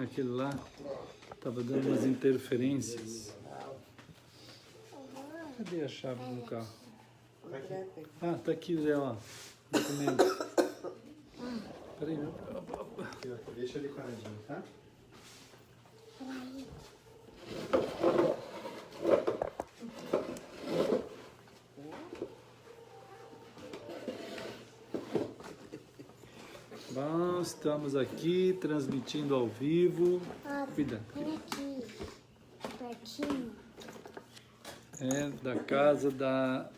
Aquele lá estava dando umas interferências. Cadê a chave do carro? Ah, tá aqui já, ó. Documento. Peraí. Deixa ele paradinho, tá? Bom, estamos aqui transmitindo ao vivo. Cuida. Vem aqui, pertinho. É da casa da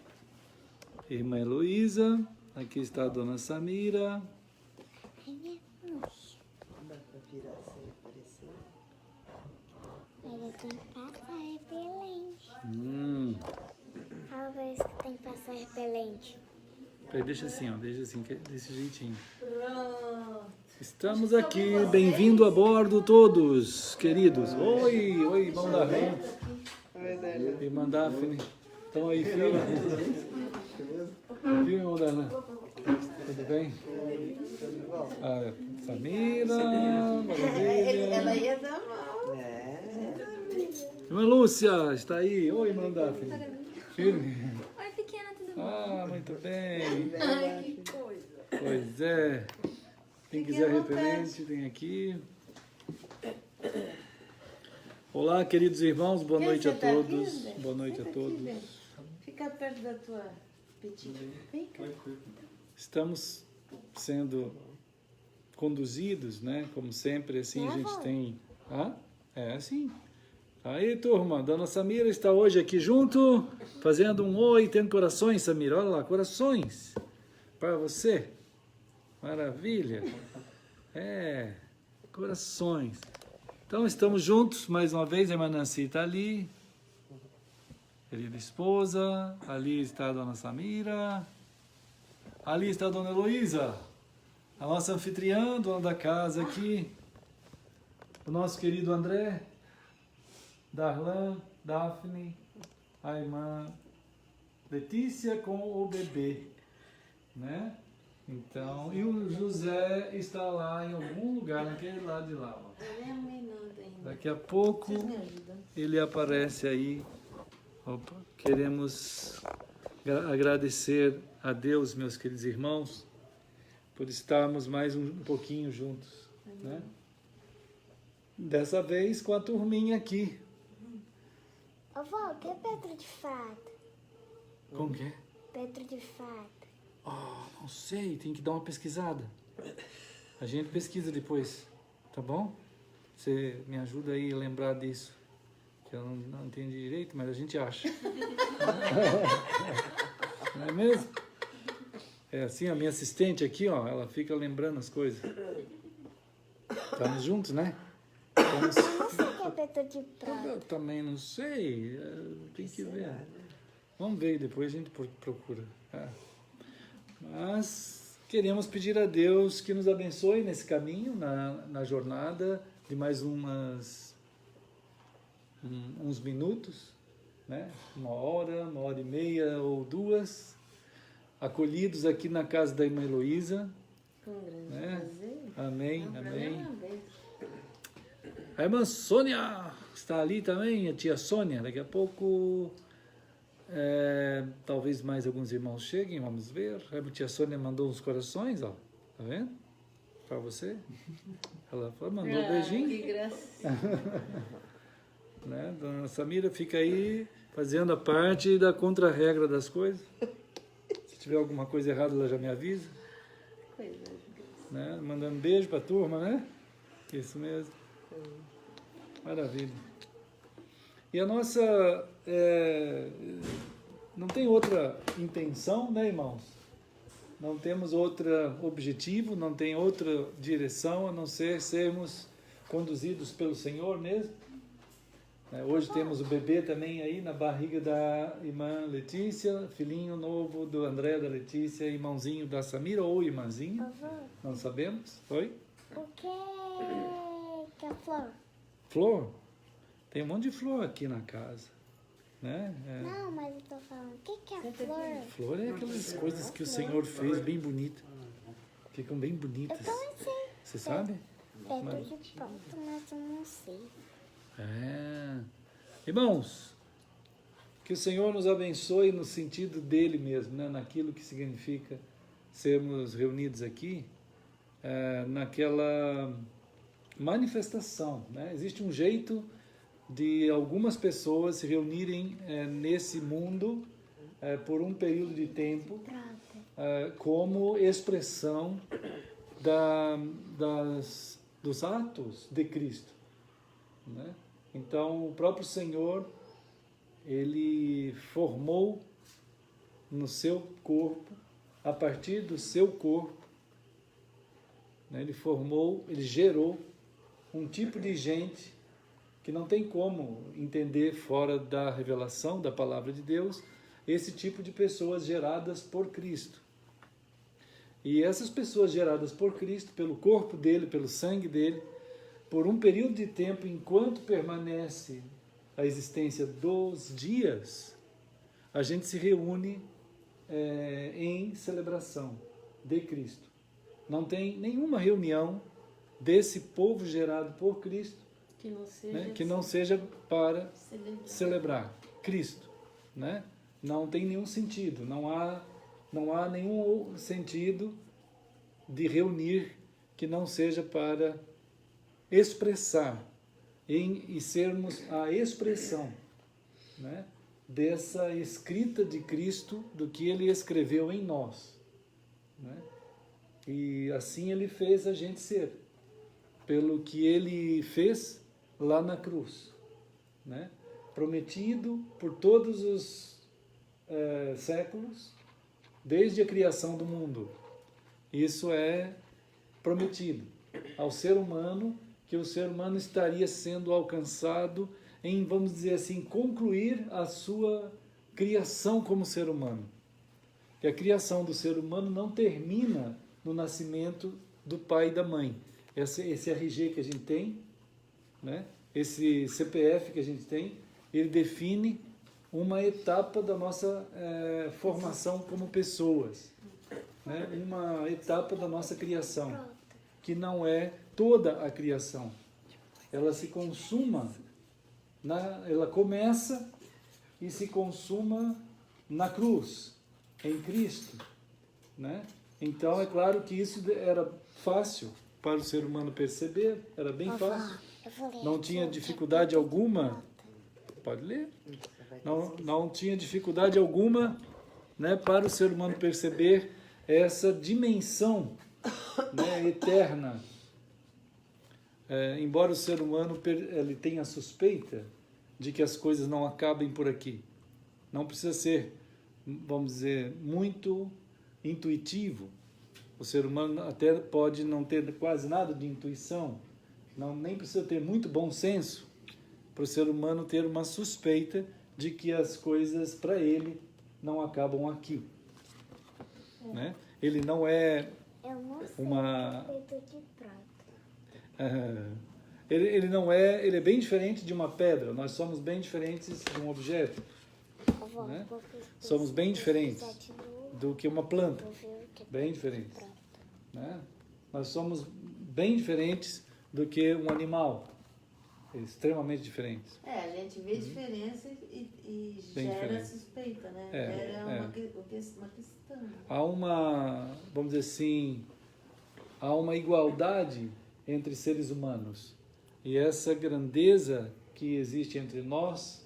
irmã Heloísa. Aqui está a dona Samira. Ele tem passar repelente. Talvez que tem que passar repelente. Peraí, deixa assim, ó. Deixa assim, desse jeitinho. Estamos aqui. Bem-vindo a bordo todos, queridos. Oi, oi, irmão da Rã. Irmã Daphne. Estão aí, filho? Viu, irmão da Rã? Tudo bem? Ah, Samira, maravilha. Ela ia dar mal. Irmã Lúcia, está aí. Oi, irmã Daphne. Firme? Oi, pequena, tudo bom? Ah, muito bem. Ai, que coisa. Pois é. Quem Fique quiser à vontade. referente, tem aqui. Olá, queridos irmãos, boa Quer noite a sentar aqui, todos. André? Boa noite a Senta aqui, todos. André. Fica perto da tua petita. Vem cá. Estamos sendo conduzidos, né? Como sempre, assim, a gente tem... Ah, é assim. Aí, turma, Dona Samira está hoje aqui junto, fazendo um oi, tendo corações, Samira. Olha lá, corações para você. Maravilha. É, corações. Então, estamos juntos, mais uma vez, a irmã Nancy está ali. Querida esposa. Ali está a Dona Samira. Ali está a Dona Heloísa, a nossa anfitriã, dona da casa aqui. O nosso querido André, Darlan, Daphne, a irmã Letícia com o bebê, né? Então, e o José está lá em algum lugar, naquele lado de lá. Ó. Ele é um minuto ainda. Daqui a pouco Vocês me ajudam? ele aparece aí. Opa, queremos agradecer a Deus, meus queridos irmãos, por estarmos mais um pouquinho juntos, né? Dessa vez com a turminha aqui. Ô, vó, o que é Pedro de Fato? Como que é? Pedro de Fato. Oh, não sei, tem que dar uma pesquisada. A gente pesquisa depois, tá bom? Você me ajuda aí a lembrar disso, que eu não entendi direito, mas a gente acha. Não é mesmo? É assim, a minha assistente aqui, ó, ela fica lembrando as coisas. Estamos juntos, né? Estamos... Eu não sei o que é Pedro de Prata. Eu também não sei, tem que ver. Vamos ver, depois a gente procura. É. Mas queremos pedir a Deus que nos abençoe nesse caminho, na jornada de mais uns minutos, né? Uma hora e meia ou duas, acolhidos aqui na casa da irmã Heloísa. Com um grande Né? prazer. Amém, Não, amém. uma vez. A irmã Sônia está ali também, a tia Sônia. Daqui a pouco, talvez mais alguns irmãos cheguem, vamos ver. A tia Sônia mandou uns corações, ó. Tá vendo? Para você. Ela mandou um beijinho. Que graça. Né? Dona Samira fica aí fazendo a parte da contra-regra das coisas. Se tiver alguma coisa errada, ela já me avisa. Coisa de graça. Né? Mandando beijo para a turma, né? Isso mesmo. Maravilha. E a nossa... não tem outra intenção, né, irmãos? Não temos outro objetivo, não tem outra direção a não ser sermos conduzidos pelo Senhor mesmo. Hoje temos o bebê também aí na barriga da irmã Letícia, filhinho novo do André, da Letícia, irmãozinho da Samira ou irmãzinha, não sabemos. Oi? O que é flor? Flor? Tem um monte de flor aqui na casa, né? Não, mas eu tô falando, o que é flor? Flor é aquelas coisas que o Senhor fez bem bonitas. Ficam bem bonitas. Eu também sei. Você sabe? Pedra de pronto, mas eu não sei. Irmãos, que o Senhor nos abençoe no sentido dele mesmo, né? Naquilo que significa sermos reunidos aqui, naquela manifestação, né? Existe um jeito de algumas pessoas se reunirem nesse mundo por um período de tempo como expressão dos atos de Cristo, né? Então, o próprio Senhor, Ele formou no seu corpo, a partir do seu corpo, né? Ele gerou um tipo de gente que não tem como entender fora da revelação da palavra de Deus, esse tipo de pessoas geradas por Cristo. E essas pessoas geradas por Cristo, pelo corpo dele, pelo sangue dele, por um período de tempo, enquanto permanece a existência dos dias, a gente se reúne em celebração de Cristo. Não tem nenhuma reunião desse povo gerado por Cristo que não seja para celebrar Cristo, né? Não tem nenhum sentido, não há nenhum sentido de reunir que não seja para expressar e sermos a expressão, né, dessa escrita de Cristo, do que Ele escreveu em nós, né? E assim Ele fez a gente ser, pelo que Ele fez lá na cruz, né? Prometido por todos os séculos, desde a criação do mundo. Isso é prometido ao ser humano, que o ser humano estaria sendo alcançado em, vamos dizer assim, concluir a sua criação como ser humano. Que a criação do ser humano não termina no nascimento do pai e da mãe. Esse RG que a gente tem, né? Esse CPF que a gente tem, ele define uma etapa da nossa formação como pessoas, né? Uma etapa da nossa criação, que não é toda a criação. Ela se consuma, ela começa e se consuma na cruz, em Cristo, né? Então é claro que isso era fácil para o ser humano perceber, era bem fácil. Não tinha dificuldade alguma. Pode ler? Não tinha dificuldade alguma, né, para o ser humano perceber essa dimensão, né, eterna. Embora o ser humano ele tenha a suspeita de que as coisas não acabem por aqui. Não precisa ser, vamos dizer, muito intuitivo. O ser humano até pode não ter quase nada de intuição, nem precisa ter muito bom senso para o ser humano ter uma suspeita de que as coisas para ele não acabam aqui, né? Ele não é uma... ele não é, ele é bem diferente de uma pedra. Nós somos bem diferentes de um objeto, né? Somos bem diferentes do que uma planta, bem diferentes, né? Nós somos bem diferentes do que um animal, extremamente diferentes. A gente vê diferença e gera suspeita, né? Uma questão. Há uma, vamos dizer assim, há uma igualdade entre seres humanos. E essa grandeza que existe entre nós,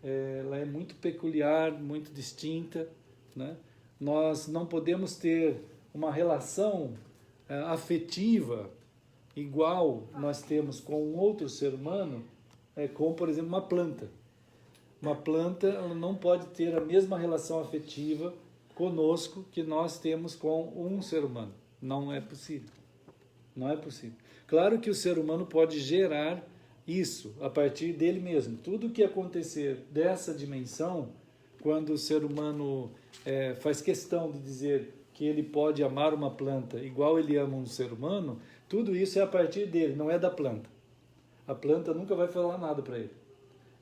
ela é muito peculiar, muito distinta, né? Nós não podemos ter uma relação afetiva igual nós temos com um outro ser humano, como, por exemplo, uma planta. Uma planta ela não pode ter a mesma relação afetiva conosco que nós temos com um ser humano. Não é possível. Não é possível. Claro que o ser humano pode gerar isso a partir dele mesmo. Tudo que acontecer dessa dimensão, quando o ser humano faz questão de dizer que ele pode amar uma planta igual ele ama um ser humano, tudo isso é a partir dele, não é da planta. A planta nunca vai falar nada para ele.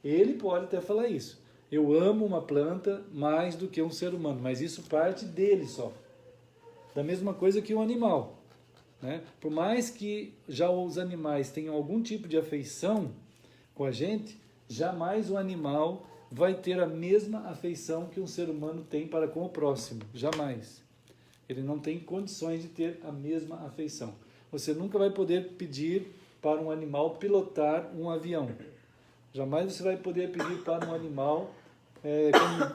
Ele pode até falar isso. Eu amo uma planta mais do que um ser humano, mas isso parte dele só. Da mesma coisa que um animal. né? Por mais que já os animais tenham algum tipo de afeição com a gente, jamais o animal vai ter a mesma afeição que um ser humano tem para com o próximo. Jamais. Ele não tem condições de ter a mesma afeição. Você nunca vai poder pedir para um animal pilotar um avião. Jamais você vai poder pedir para um animal,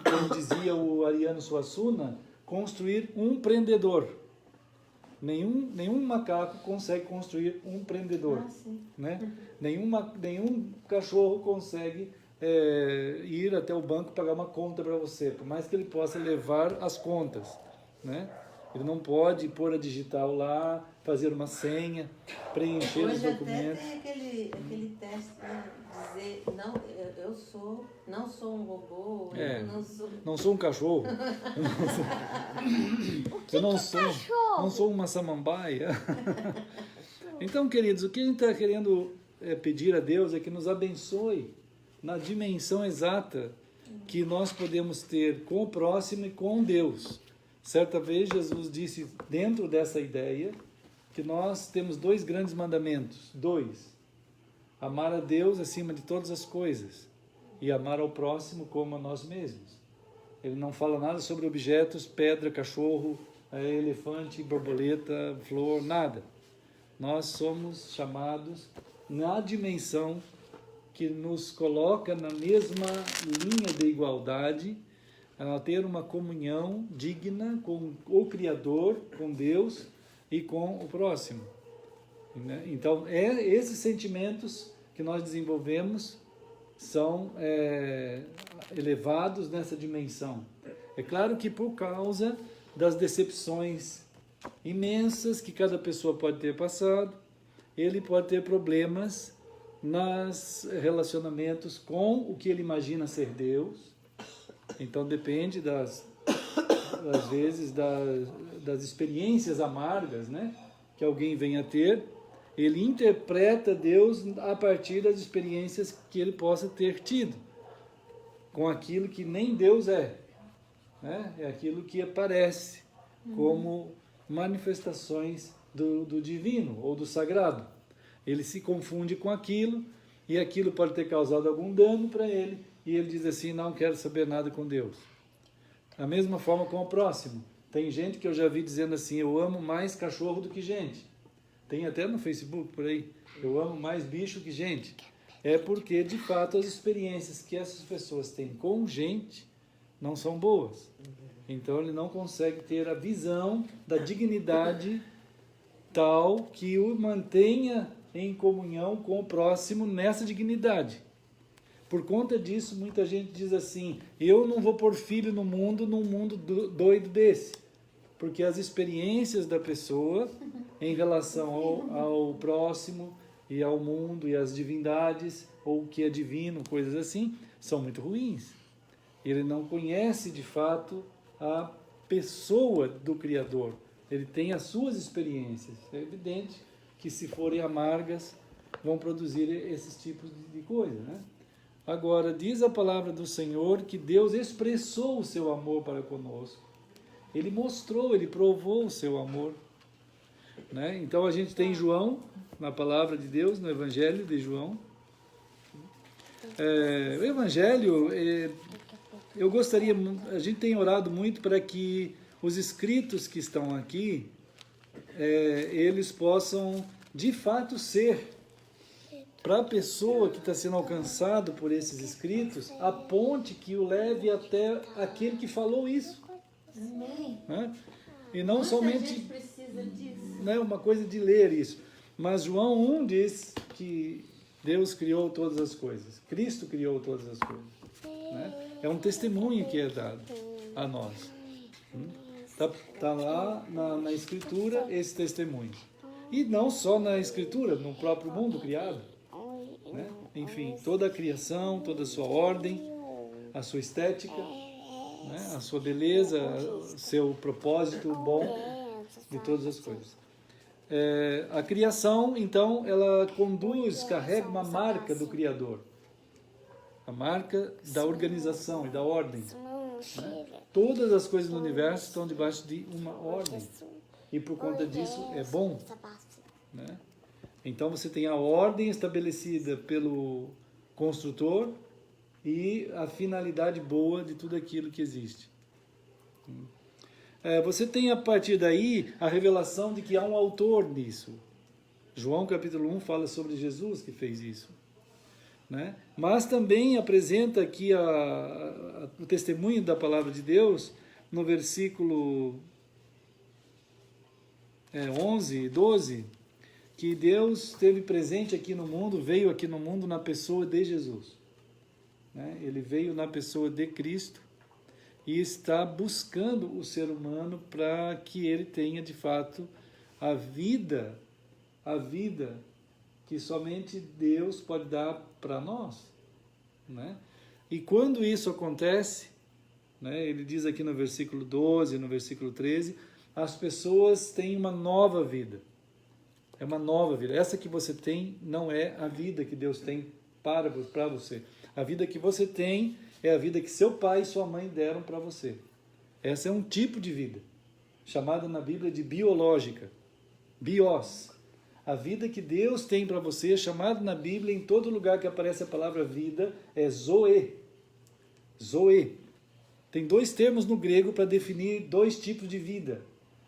como dizia o Ariano Suassuna, construir um prendedor. Nenhum macaco consegue construir um prendedor. Né? Nenhum cachorro consegue ir até o banco pagar uma conta para você, por mais que ele possa levar as contas. Né? Ele não pode pôr a digital lá, fazer uma senha, preencher os documentos. Hoje até tem aquele teste para dizer, não sou um robô, não sou um cachorro. Eu não sou uma samambaia. Então, queridos, o que a gente está querendo pedir a Deus é que nos abençoe na dimensão exata que nós podemos ter com o próximo e com Deus. Certa vez Jesus disse, dentro dessa ideia, que nós temos 2 grandes mandamentos. 2. Amar a Deus acima de todas as coisas e amar ao próximo como a nós mesmos. Ele não fala nada sobre objetos, pedra, cachorro, elefante, borboleta, flor, nada. Nós somos chamados na dimensão que nos coloca na mesma linha de igualdade, a ter uma comunhão digna com o Criador, com Deus e com o próximo. Então, esses sentimentos que nós desenvolvemos são elevados nessa dimensão. É claro que por causa das decepções imensas que cada pessoa pode ter passado, ele pode ter problemas nos relacionamentos com o que ele imagina ser Deus. Então depende às vezes das experiências amargas, né, que alguém venha a ter. Ele interpreta Deus a partir das experiências que ele possa ter tido com aquilo que nem Deus é, né? É aquilo que aparece como manifestações do divino ou do sagrado. Ele se confunde com aquilo e aquilo pode ter causado algum dano para ele e ele diz assim, não quero saber nada com Deus. Da mesma forma com o próximo. Tem gente que eu já vi dizendo assim, eu amo mais cachorro do que gente. Tem até no Facebook por aí, eu amo mais bicho que gente. É porque, de fato, as experiências que essas pessoas têm com gente não são boas. Então ele não consegue ter a visão da dignidade tal que o mantenha em comunhão com o próximo nessa dignidade. Por conta disso, muita gente diz assim, eu não vou pôr filho no mundo, num mundo doido desse. Porque as experiências da pessoa em relação ao próximo e ao mundo e às divindades, ou o que é divino, coisas assim, são muito ruins. Ele não conhece de fato a pessoa do Criador. Ele tem as suas experiências. É evidente que se forem amargas, vão produzir esses tipos de coisa, né? Agora, diz a palavra do Senhor que Deus expressou o seu amor para conosco. Ele mostrou, ele provou o seu amor. Né? Então a gente tem João, na palavra de Deus, no Evangelho de João. O Evangelho, eu gostaria, a gente tem orado muito para que os escritos que estão aqui, eles possam de fato ser, para a pessoa que está sendo alcançado por esses escritos, a ponte que o leve até aquele que falou isso. Né? E não somente gente precisa disso. Não é uma coisa de ler isso, mas João 1 diz que Deus criou todas as coisas, Cristo criou todas as coisas. Né? É um testemunho que é dado a nós. Está lá na Escritura esse testemunho. E não só na Escritura, no próprio mundo criado. Né? Enfim, toda a criação, toda a sua ordem, a sua estética, né? A sua beleza, o seu propósito bom de todas as coisas. A criação, então, ela conduz, carrega uma marca do Criador. A marca da organização e da ordem. Né? Todas as coisas do universo estão debaixo de uma ordem. e por conta disso é bom, né? Então você tem a ordem estabelecida pelo construtor e a finalidade boa de tudo aquilo que existe. Você tem a partir daí a revelação de que há um autor nisso. João capítulo 1 fala sobre Jesus que fez isso, né? Mas também apresenta aqui o testemunho da palavra de Deus no versículo 11 e 12, que Deus esteve presente aqui no mundo, veio aqui no mundo na pessoa de Jesus, né? Ele veio na pessoa de Cristo e está buscando o ser humano para que ele tenha de fato a vida que somente Deus pode dar para nós, né? E quando isso acontece, né, ele diz aqui no versículo 12, no versículo 13, as pessoas têm uma nova vida. É uma nova vida. Essa que você tem não é a vida que Deus tem para você. A vida que você tem é a vida que seu pai e sua mãe deram para você. Essa é um tipo de vida, chamada na Bíblia de biológica, bios. A vida que Deus tem para você, chamada na Bíblia, em todo lugar que aparece a palavra vida, é zoe. Zoe. Tem dois termos no grego para definir dois tipos de vida.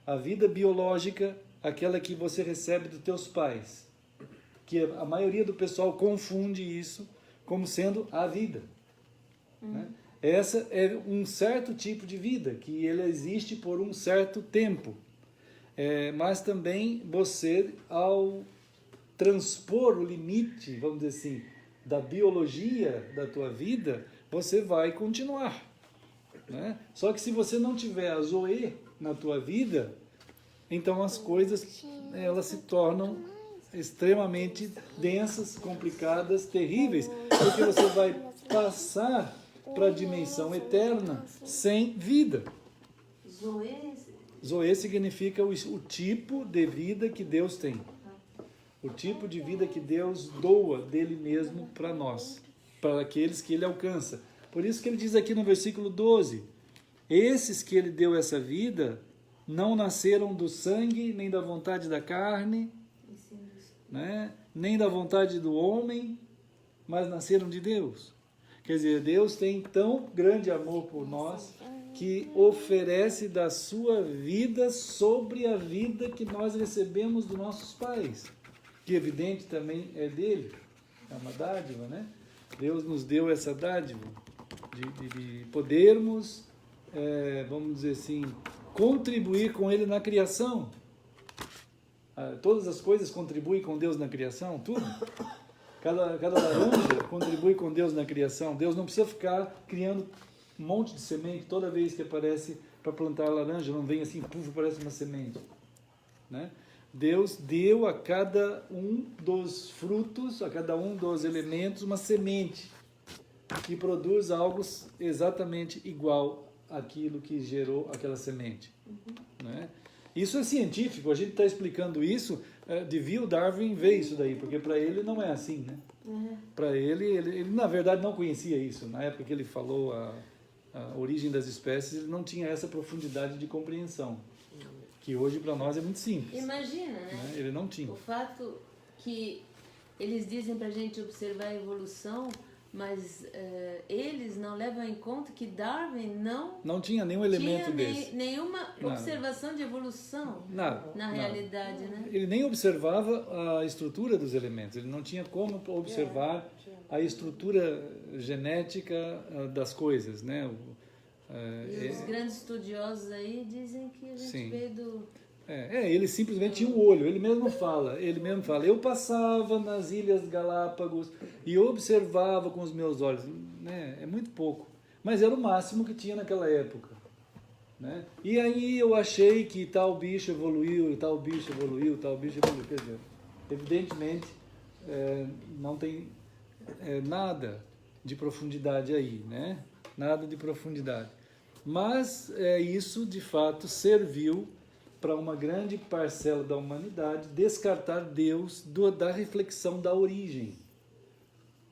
A vida biológica, aquela que você recebe dos teus pais, que a maioria do pessoal confunde isso como sendo a vida. Né? Essa é um certo tipo de vida, que ele existe por um certo tempo. Mas também você, ao transpor o limite, vamos dizer assim, da biologia da tua vida, você vai continuar, né? Só que se você não tiver a Zoe na tua vida, então as coisas elas se tornam extremamente densas, complicadas, terríveis, porque você vai passar para a dimensão eterna sem vida. Zoe significa o tipo de vida que Deus tem. O tipo de vida que Deus doa dele mesmo para nós, para aqueles que ele alcança. Por isso que ele diz aqui no versículo 12, esses que ele deu essa vida não nasceram do sangue, nem da vontade da carne, né? Nem da vontade do homem, mas nasceram de Deus. Quer dizer, Deus tem tão grande amor por nós que oferece da sua vida sobre a vida que nós recebemos dos nossos pais, que evidente também é dele, é uma dádiva, né? Deus nos deu essa dádiva de podermos, vamos dizer assim, contribuir com ele na criação. Todas as coisas contribuem com Deus na criação, tudo. Cada laranja contribui com Deus na criação. Deus não precisa ficar criando um monte de semente toda vez que aparece para plantar a laranja, não vem assim, puf, parece uma semente, né? Deus deu a cada um dos frutos, a cada um dos elementos, uma semente que produz algo exatamente igual àquilo que gerou aquela semente, né? Isso é científico, a gente está explicando isso, devia o Darwin ver isso daí, porque para ele não é assim, né? Para ele na verdade não conhecia isso, na época que ele falou a origem das espécies, ele não tinha essa profundidade de compreensão, que hoje para nós é muito simples. Imagina, né? Ele não tinha. O fato que eles dizem para a gente observar a evolução, mas eles não levam em conta que Darwin não tinha nenhum elemento desse. Nenhuma observação de evolução. Nada. Na realidade, né? Ele nem observava a estrutura dos elementos, ele não tinha como observar a estrutura genética das coisas, né? E os grandes estudiosos aí dizem que a gente veio do... ele simplesmente tinha um olho, ele mesmo fala, eu passava nas Ilhas Galápagos e observava com os meus olhos, né? É muito pouco, mas era o máximo que tinha naquela época, né? E aí eu achei que tal bicho evoluiu, tal bicho evoluiu, tal bicho evoluiu, quer dizer, evidentemente não tem nada de profundidade aí, né? Nada de profundidade, mas isso de fato serviu para uma grande parcela da humanidade descartar Deus da reflexão da origem,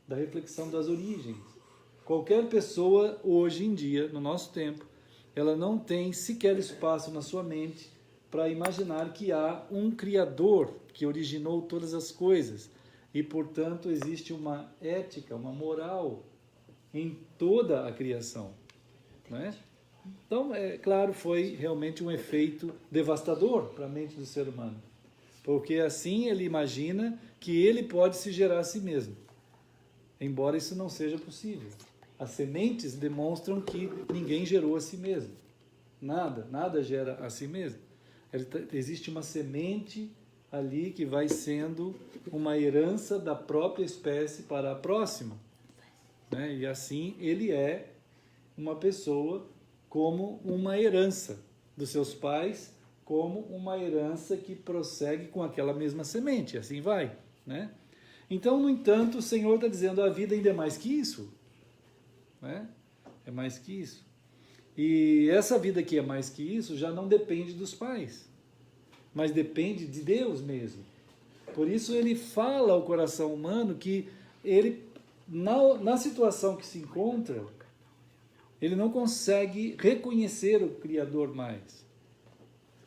da reflexão das origens. Qualquer pessoa hoje em dia, no nosso tempo, ela não tem sequer espaço na sua mente para imaginar que há um Criador que originou todas as coisas e, portanto, existe uma ética, uma moral em toda a criação, né? Então, é claro, foi realmente um efeito devastador para a mente do ser humano, porque assim ele imagina que ele pode se gerar a si mesmo, embora isso não seja possível. As sementes demonstram que ninguém gerou a si mesmo, nada gera a si mesmo. Existe uma semente ali que vai sendo uma herança da própria espécie para a próxima, né? E assim ele é uma pessoa como uma herança dos seus pais, como uma herança que prossegue com aquela mesma semente, assim vai, né? Então, no entanto, o Senhor está dizendo, a vida ainda é mais que isso, né? É mais que isso. E essa vida que é mais que isso já não depende dos pais, mas depende de Deus mesmo. Por isso ele fala ao coração humano que ele, na situação que se encontra, ele não consegue reconhecer o Criador mais.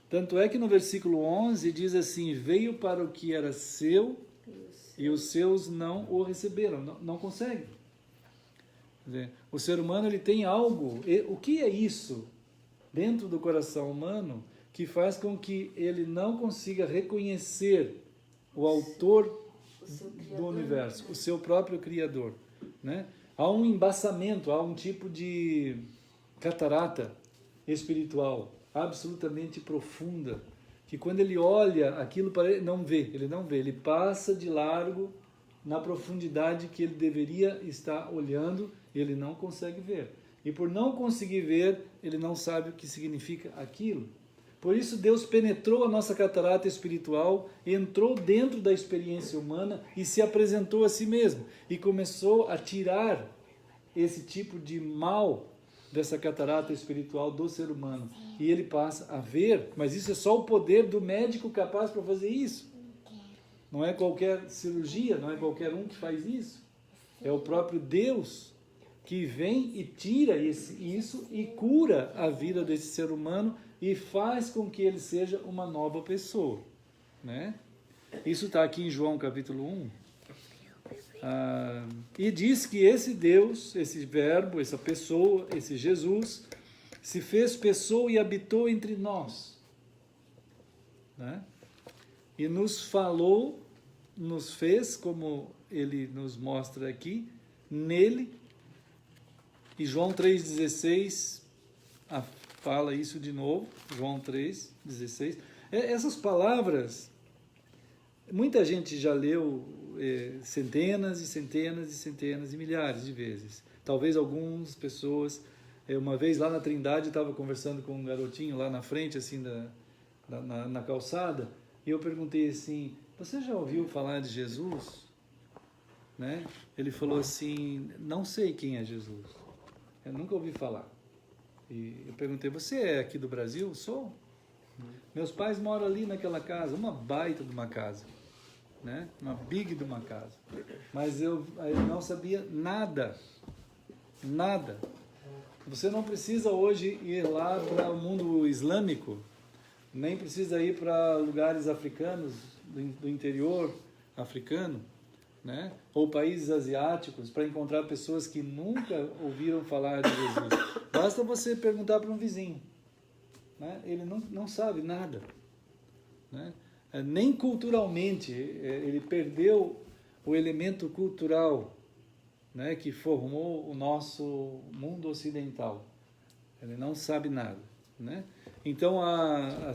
Tanto é que no versículo 11 diz assim, veio para o que era seu e os seus não o receberam. Não consegue. Quer dizer, o ser humano ele tem algo. O que é isso dentro do coração humano que faz com que ele não consiga reconhecer o autor do universo, o seu próprio Criador, né? Há um embaçamento, há um tipo de catarata espiritual absolutamente profunda, que quando ele olha aquilo para ele não vê, ele passa de largo na profundidade que ele deveria estar olhando e ele não consegue ver. E por não conseguir ver, ele não sabe o que significa aquilo. Por isso Deus penetrou a nossa catarata espiritual, entrou dentro da experiência humana e se apresentou a si mesmo. E começou a tirar esse tipo de mal dessa catarata espiritual do ser humano. E ele passa a ver, mas isso é só o poder do médico capaz para fazer isso. Não é qualquer cirurgia, não é qualquer um que faz isso. É o próprio Deus que vem e tira isso e cura a vida desse ser humano e faz com que ele seja uma nova pessoa, né? Isso está aqui em João capítulo 1. E diz que esse Deus, esse verbo, essa pessoa, esse Jesus, se fez pessoa e habitou entre nós, né? E nos falou, nos fez, como ele nos mostra aqui, nele. E João 3,16 fala isso de novo, João 3,16. Essas palavras, muita gente já leu centenas e centenas e centenas e milhares de vezes. Talvez algumas pessoas, uma vez lá na Trindade, estava conversando com um garotinho lá na frente, assim, na calçada, e eu perguntei assim, você já ouviu falar de Jesus? Né? Ele falou assim, não sei quem é Jesus. Eu nunca ouvi falar. E eu perguntei, você é aqui do Brasil? Sou. Meus pais moram ali naquela casa, uma baita de uma casa, né? Uma big de uma casa. Mas eu não sabia nada. Nada. Você não precisa hoje ir lá para o mundo islâmico, nem precisa ir para lugares africanos, do interior africano, né? Ou países asiáticos, para encontrar pessoas que nunca ouviram falar de Jesus. Basta você perguntar para um vizinho, né? Ele não sabe nada, né? Nem culturalmente, ele perdeu o elemento cultural, né, que formou o nosso mundo ocidental. Ele não sabe nada, né? Então, a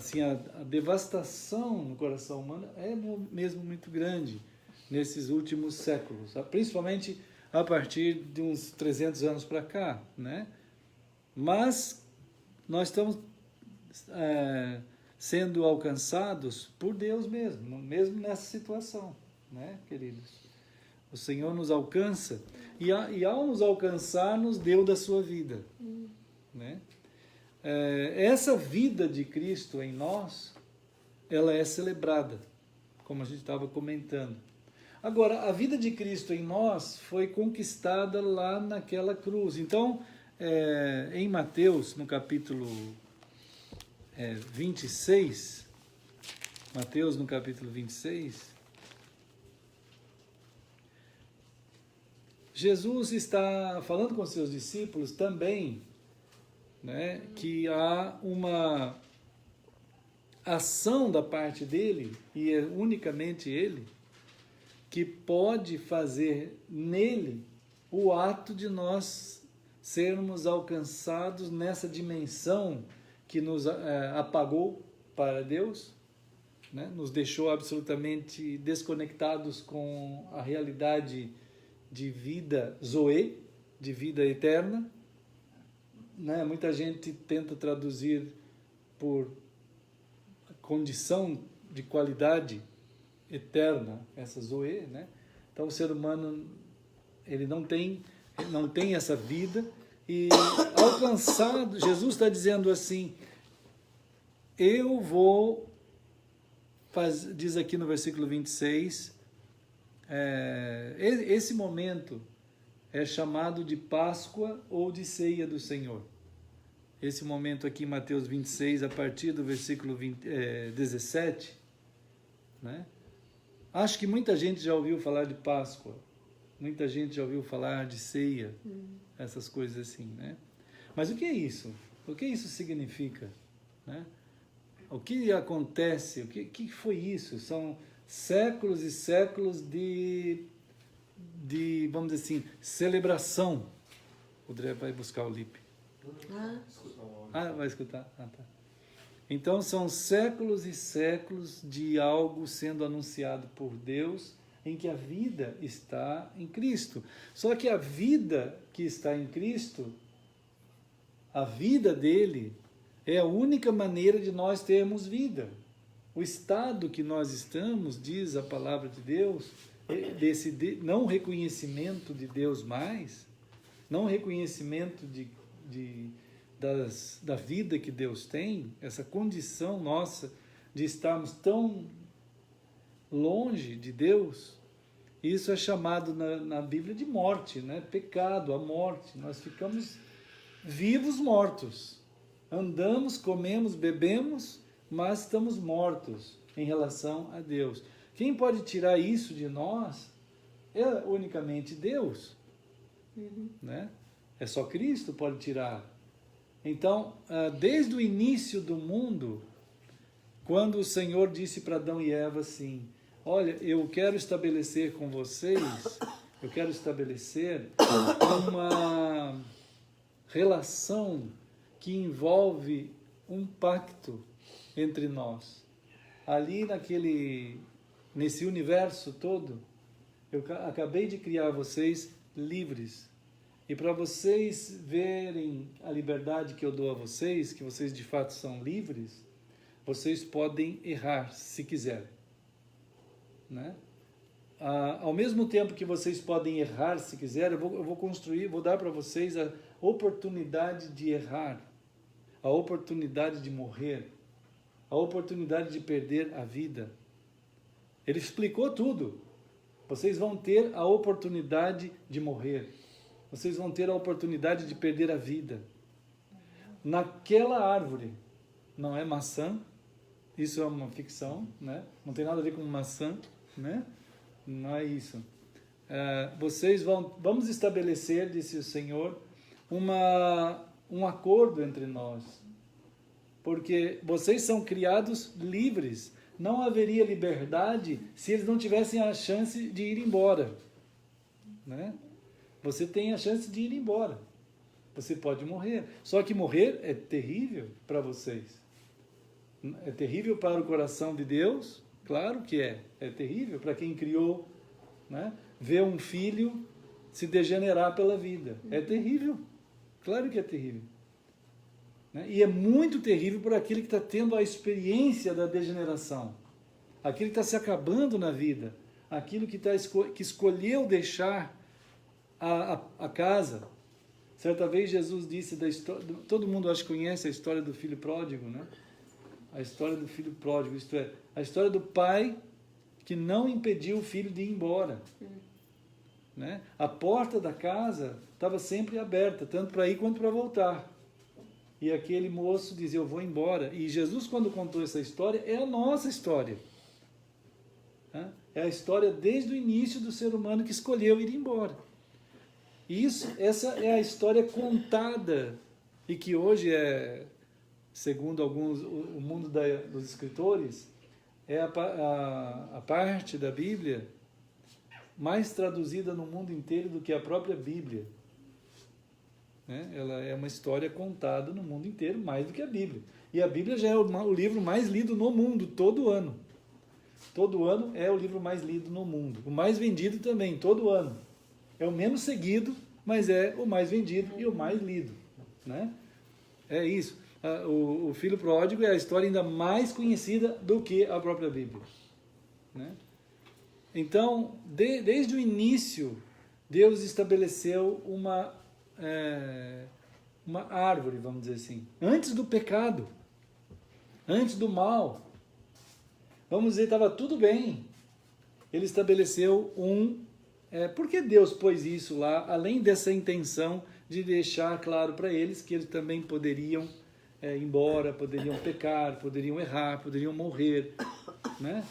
devastação no coração humano é mesmo muito grande nesses últimos séculos, principalmente a partir de uns 300 anos para cá, né? Mas nós estamos sendo alcançados por Deus mesmo nessa situação, né, queridos? O Senhor nos alcança e ao nos alcançar, nos deu da sua vida, né? Essa vida de Cristo em nós, ela é celebrada, como a gente estava comentando. Agora, a vida de Cristo em nós foi conquistada lá naquela cruz. Então, em Mateus, no capítulo 26, Mateus no capítulo 26, Jesus está falando com seus discípulos também, né, que há uma ação da parte dele, e é unicamente ele, que pode fazer nele o ato de nós sermos alcançados nessa dimensão que nos apagou para Deus, né? Nos deixou absolutamente desconectados com a realidade de vida zoe, de vida eterna, né? Muita gente tenta traduzir por condição de qualidade eterna, essa zoe, né? Então o ser humano, ele não tem essa vida, e alcançado, Jesus está dizendo assim, eu vou fazer, diz aqui no versículo 26, esse momento é chamado de Páscoa ou de Ceia do Senhor. Esse momento aqui em Mateus 26, a partir do versículo 17, né? Acho que muita gente já ouviu falar de Páscoa, muita gente já ouviu falar de ceia, essas coisas assim, né? Mas o que é isso? O que isso significa, né? O que acontece? O que foi isso? São séculos e séculos de vamos dizer assim, celebração. O André vai buscar o Lipe. Vai escutar? Tá. Então são séculos e séculos de algo sendo anunciado por Deus, em que a vida está em Cristo. Só que a vida que está em Cristo, a vida dele, é a única maneira de nós termos vida. O estado que nós estamos, diz a palavra de Deus, desse não reconhecimento de Deus mais, não reconhecimento da vida que Deus tem, essa condição nossa de estarmos tão longe de Deus, isso é chamado na Bíblia de morte, né? Pecado, a morte. Nós ficamos vivos mortos. Andamos, comemos, bebemos, mas estamos mortos em relação a Deus. Quem pode tirar isso de nós é unicamente Deus. Né? É só Cristo pode tirar. Então, desde o início do mundo, quando o Senhor disse para Adão e Eva assim, olha, eu quero estabelecer com vocês, eu quero estabelecer uma relação que envolve um pacto entre nós. Ali nesse universo todo, eu acabei de criar vocês livres. E para vocês verem a liberdade que eu dou a vocês, que vocês de fato são livres, vocês podem errar se quiserem. Né? Ao mesmo tempo que vocês podem errar se quiserem, eu vou dar para vocês a oportunidade de errar, a oportunidade de morrer, a oportunidade de perder a vida. Ele explicou tudo. Vocês vão ter a oportunidade de morrer. Vocês vão ter a oportunidade de perder a vida. Naquela árvore, não é maçã, isso é uma ficção, né? Não tem nada a ver com maçã, né? Não é isso. Vamos estabelecer, disse o Senhor, um acordo entre nós, porque vocês são criados livres. Não haveria liberdade se eles não tivessem a chance de ir embora, né? Você tem a chance de ir embora. Você pode morrer. Só que morrer é terrível para vocês. É terrível para o coração de Deus, claro que é. É terrível para quem criou, né? Ver um filho se degenerar pela vida. É terrível. Claro que é terrível. Né? E é muito terrível para aquele que está tendo a experiência da degeneração. Aquele que está se acabando na vida. Aquilo que escolheu deixar a casa. Certa vez Jesus disse da história, todo mundo acho que conhece a história do filho pródigo, né? A história do filho pródigo, isto é, a história do pai que não impediu o filho de ir embora. Né? A porta da casa estava sempre aberta, tanto para ir quanto para voltar. e aquele moço dizia, eu vou embora. E Jesus, quando contou essa história, é a nossa história. É a história desde o início do ser humano que escolheu ir embora. Essa é a história contada e que hoje é, segundo alguns, o mundo dos escritores, é a parte da Bíblia mais traduzida no mundo inteiro do que a própria Bíblia. Ela é uma história contada no mundo inteiro mais do que a Bíblia. E a Bíblia já é o livro mais lido no mundo, todo ano. Todo ano é o livro mais lido no mundo. O mais vendido também, todo ano. É o menos seguido, mas é o mais vendido e o mais lido. Né? É isso. O Filho Pródigo é a história ainda mais conhecida do que a própria Bíblia. Né? Então, desde o início, Deus estabeleceu uma árvore, vamos dizer assim. Antes do pecado, antes do mal. Vamos dizer, estava tudo bem. Ele estabeleceu por que Deus pôs isso lá, além dessa intenção de deixar claro para eles que eles também poderiam ir embora, poderiam pecar, poderiam errar, poderiam morrer. Né?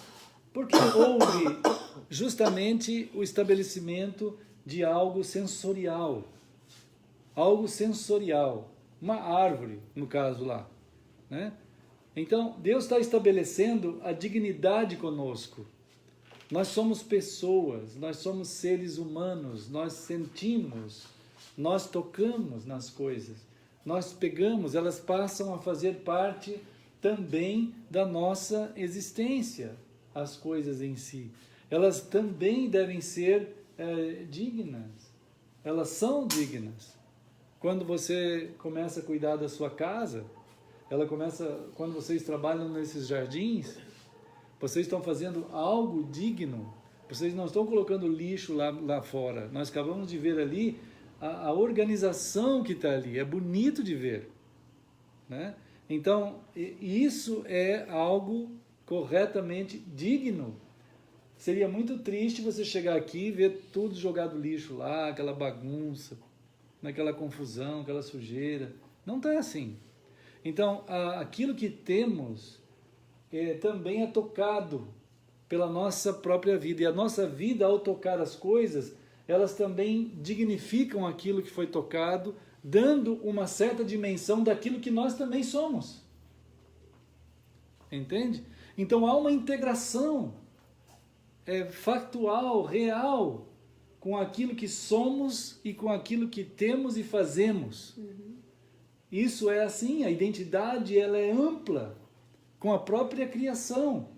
Porque houve justamente o estabelecimento de algo sensorial. Algo sensorial. Uma árvore, no caso lá. Né? Então, Deus está estabelecendo a dignidade conosco. Nós somos pessoas, nós somos seres humanos, nós sentimos, nós tocamos nas coisas, nós pegamos, elas passam a fazer parte também da nossa existência, as coisas em si. Elas também devem ser dignas, elas são dignas. Quando você começa a cuidar da sua casa, quando vocês trabalham nesses jardins, vocês estão fazendo algo digno, vocês não estão colocando lixo lá fora. Nós acabamos de ver ali a organização que está ali, é bonito de ver. Né? Então, isso é algo corretamente digno. Seria muito triste você chegar aqui e ver tudo jogado lixo lá, aquela bagunça, aquela confusão, aquela sujeira. Não está assim. Então, aquilo que temos também é tocado pela nossa própria vida. E a nossa vida, ao tocar as coisas, elas também dignificam aquilo que foi tocado, dando uma certa dimensão daquilo que nós também somos. Entende? Então, há uma integração factual, real, com aquilo que somos e com aquilo que temos e fazemos. Isso é assim, a identidade ela é ampla, com a própria criação.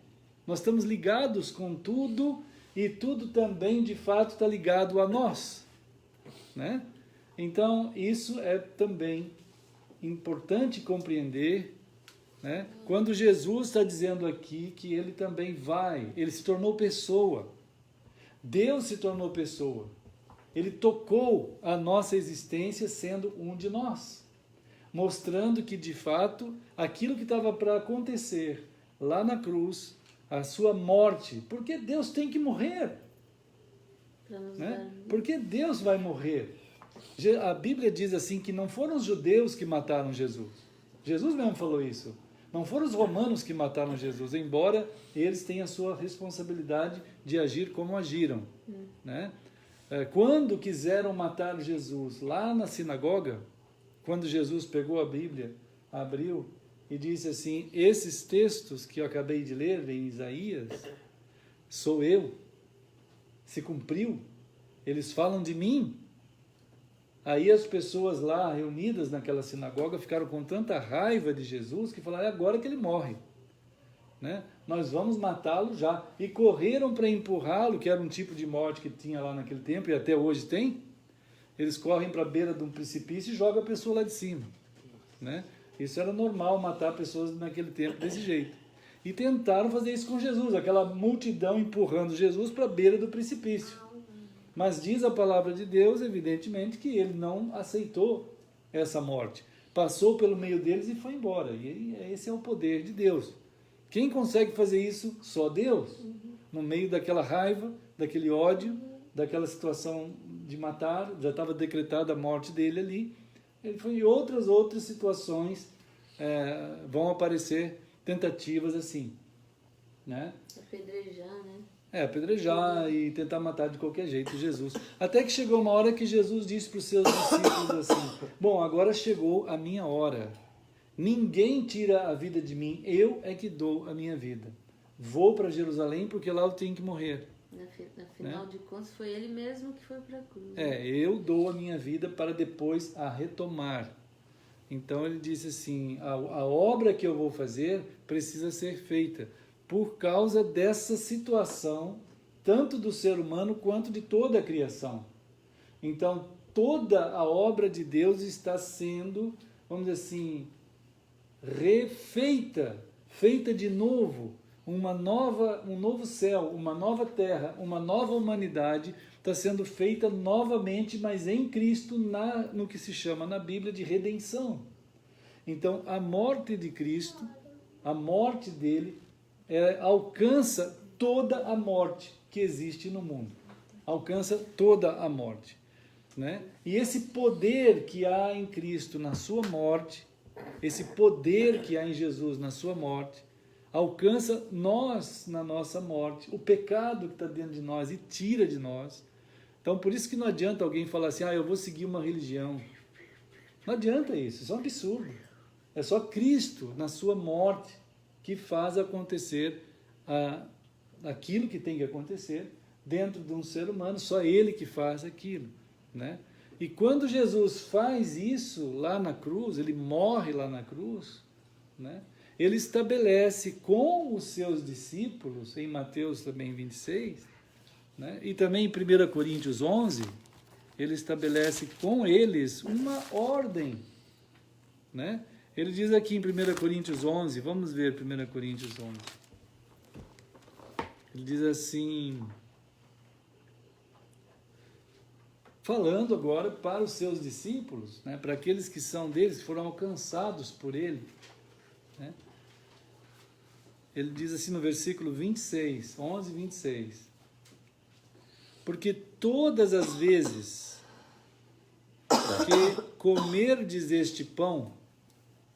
Nós estamos ligados com tudo e tudo também, de fato, está ligado a nós. Né? Então, isso é também importante compreender, né? Quando Jesus está dizendo aqui que ele também ele se tornou pessoa. Deus se tornou pessoa. Ele tocou a nossa existência sendo um de nós, mostrando que, de fato, aquilo que estava para acontecer lá na cruz, a sua morte, porque Deus tem que morrer. Né? Porque Deus vai morrer. A Bíblia diz assim que não foram os judeus que mataram Jesus. Jesus mesmo falou isso. Não foram os romanos que mataram Jesus, embora eles tenham a sua responsabilidade de agir como agiram. Né? Quando quiseram matar Jesus lá na sinagoga, quando Jesus pegou a Bíblia, abriu e disse assim, esses textos que eu acabei de ler em Isaías, sou eu, se cumpriu, eles falam de mim. Aí as pessoas lá reunidas naquela sinagoga ficaram com tanta raiva de Jesus que falaram, é agora que ele morre. Né? Nós vamos matá-lo já. E correram para empurrá-lo, que era um tipo de morte que tinha lá naquele tempo e até hoje tem. Eles correm para a beira de um precipício e jogam a pessoa lá de cima. Né? Isso era normal, matar pessoas naquele tempo desse jeito. E tentaram fazer isso com Jesus, aquela multidão empurrando Jesus para a beira do precipício. Mas diz a palavra de Deus, evidentemente, que ele não aceitou essa morte. Passou pelo meio deles e foi embora. E esse é o poder de Deus. Quem consegue fazer isso? Só Deus. No meio daquela raiva, daquele ódio, daquela situação de matar, já estava decretada a morte dele ali, Ele foi em outras situações vão aparecer tentativas assim, né? Apedrejar, né? Apedrejar e tentar matar de qualquer jeito Jesus. Até que chegou uma hora que Jesus disse para os seus discípulos assim: bom, agora chegou a minha hora. Ninguém tira a vida de mim, eu é que dou a minha vida. Vou para Jerusalém porque lá eu tenho que morrer. Afinal de contas, foi ele mesmo que foi para a cruz. Eu dou a minha vida para depois a retomar. Então ele disse assim, a obra que eu vou fazer precisa ser feita por causa dessa situação, tanto do ser humano quanto de toda a criação. Então toda a obra de Deus está sendo, vamos dizer assim, refeita, feita de novo. Um novo céu, uma nova terra, uma nova humanidade está sendo feita novamente, mas em Cristo, no que se chama na Bíblia de redenção. Então, a morte de Cristo, a morte dele, alcança toda a morte que existe no mundo. Alcança toda a morte, né? E esse poder que há em Cristo na sua morte, esse poder que há em Jesus na sua morte, alcança nós na nossa morte, o pecado que está dentro de nós e tira de nós. Então, por isso que não adianta alguém falar assim, eu vou seguir uma religião. Não adianta isso é um absurdo. É só Cristo, na sua morte, que faz acontecer aquilo que tem que acontecer dentro de um ser humano, só Ele que faz aquilo, né? E quando Jesus faz isso lá na cruz, Ele morre lá na cruz, né? Ele estabelece com os seus discípulos, em Mateus também 26, né? E também em 1 Coríntios 11, ele estabelece com eles uma ordem, né? Ele diz aqui em 1 Coríntios 11, vamos ver 1 Coríntios 11. Ele diz assim, falando agora para os seus discípulos, né? Para aqueles que são deles, que foram alcançados por ele, né? Ele diz assim no versículo 26, 11, 26. Porque todas as vezes que comerdes este pão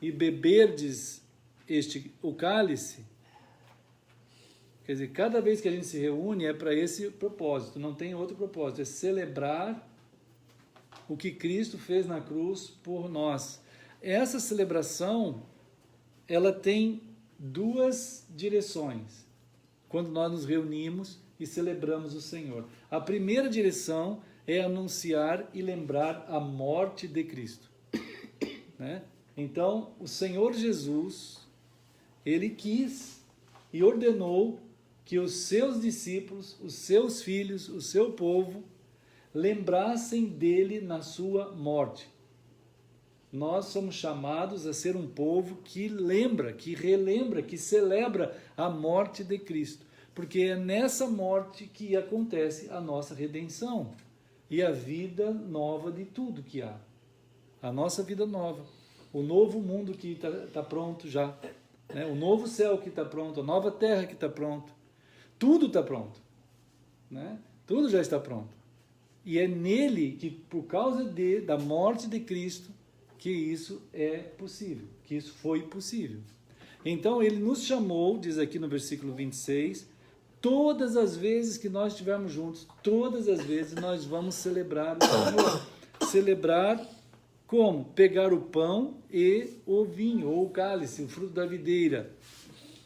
e beberdes o cálice, quer dizer, cada vez que a gente se reúne é para esse propósito, não tem outro propósito, é celebrar o que Cristo fez na cruz por nós. Essa celebração, ela tem duas direções quando nós nos reunimos e celebramos o Senhor. A primeira direção é anunciar e lembrar a morte de Cristo, né? Então, o Senhor Jesus, Ele quis e ordenou que os seus discípulos, os seus filhos, o seu povo, lembrassem dele na sua morte. Nós somos chamados a ser um povo que lembra, que relembra, que celebra a morte de Cristo. Porque é nessa morte que acontece a nossa redenção e a vida nova de tudo que há. A nossa vida nova. O novo mundo que está pronto já. Né? O novo céu que está pronto, a nova terra que está pronto. Tudo está pronto. Né? Tudo já está pronto. E é nele que, por causa da morte de Cristo, que isso é possível, que isso foi possível. Então, ele nos chamou, diz aqui no versículo 26, todas as vezes que nós estivermos juntos, todas as vezes nós vamos celebrar o Senhor. Celebrar como? Pegar o pão e o vinho, ou o cálice, o fruto da videira.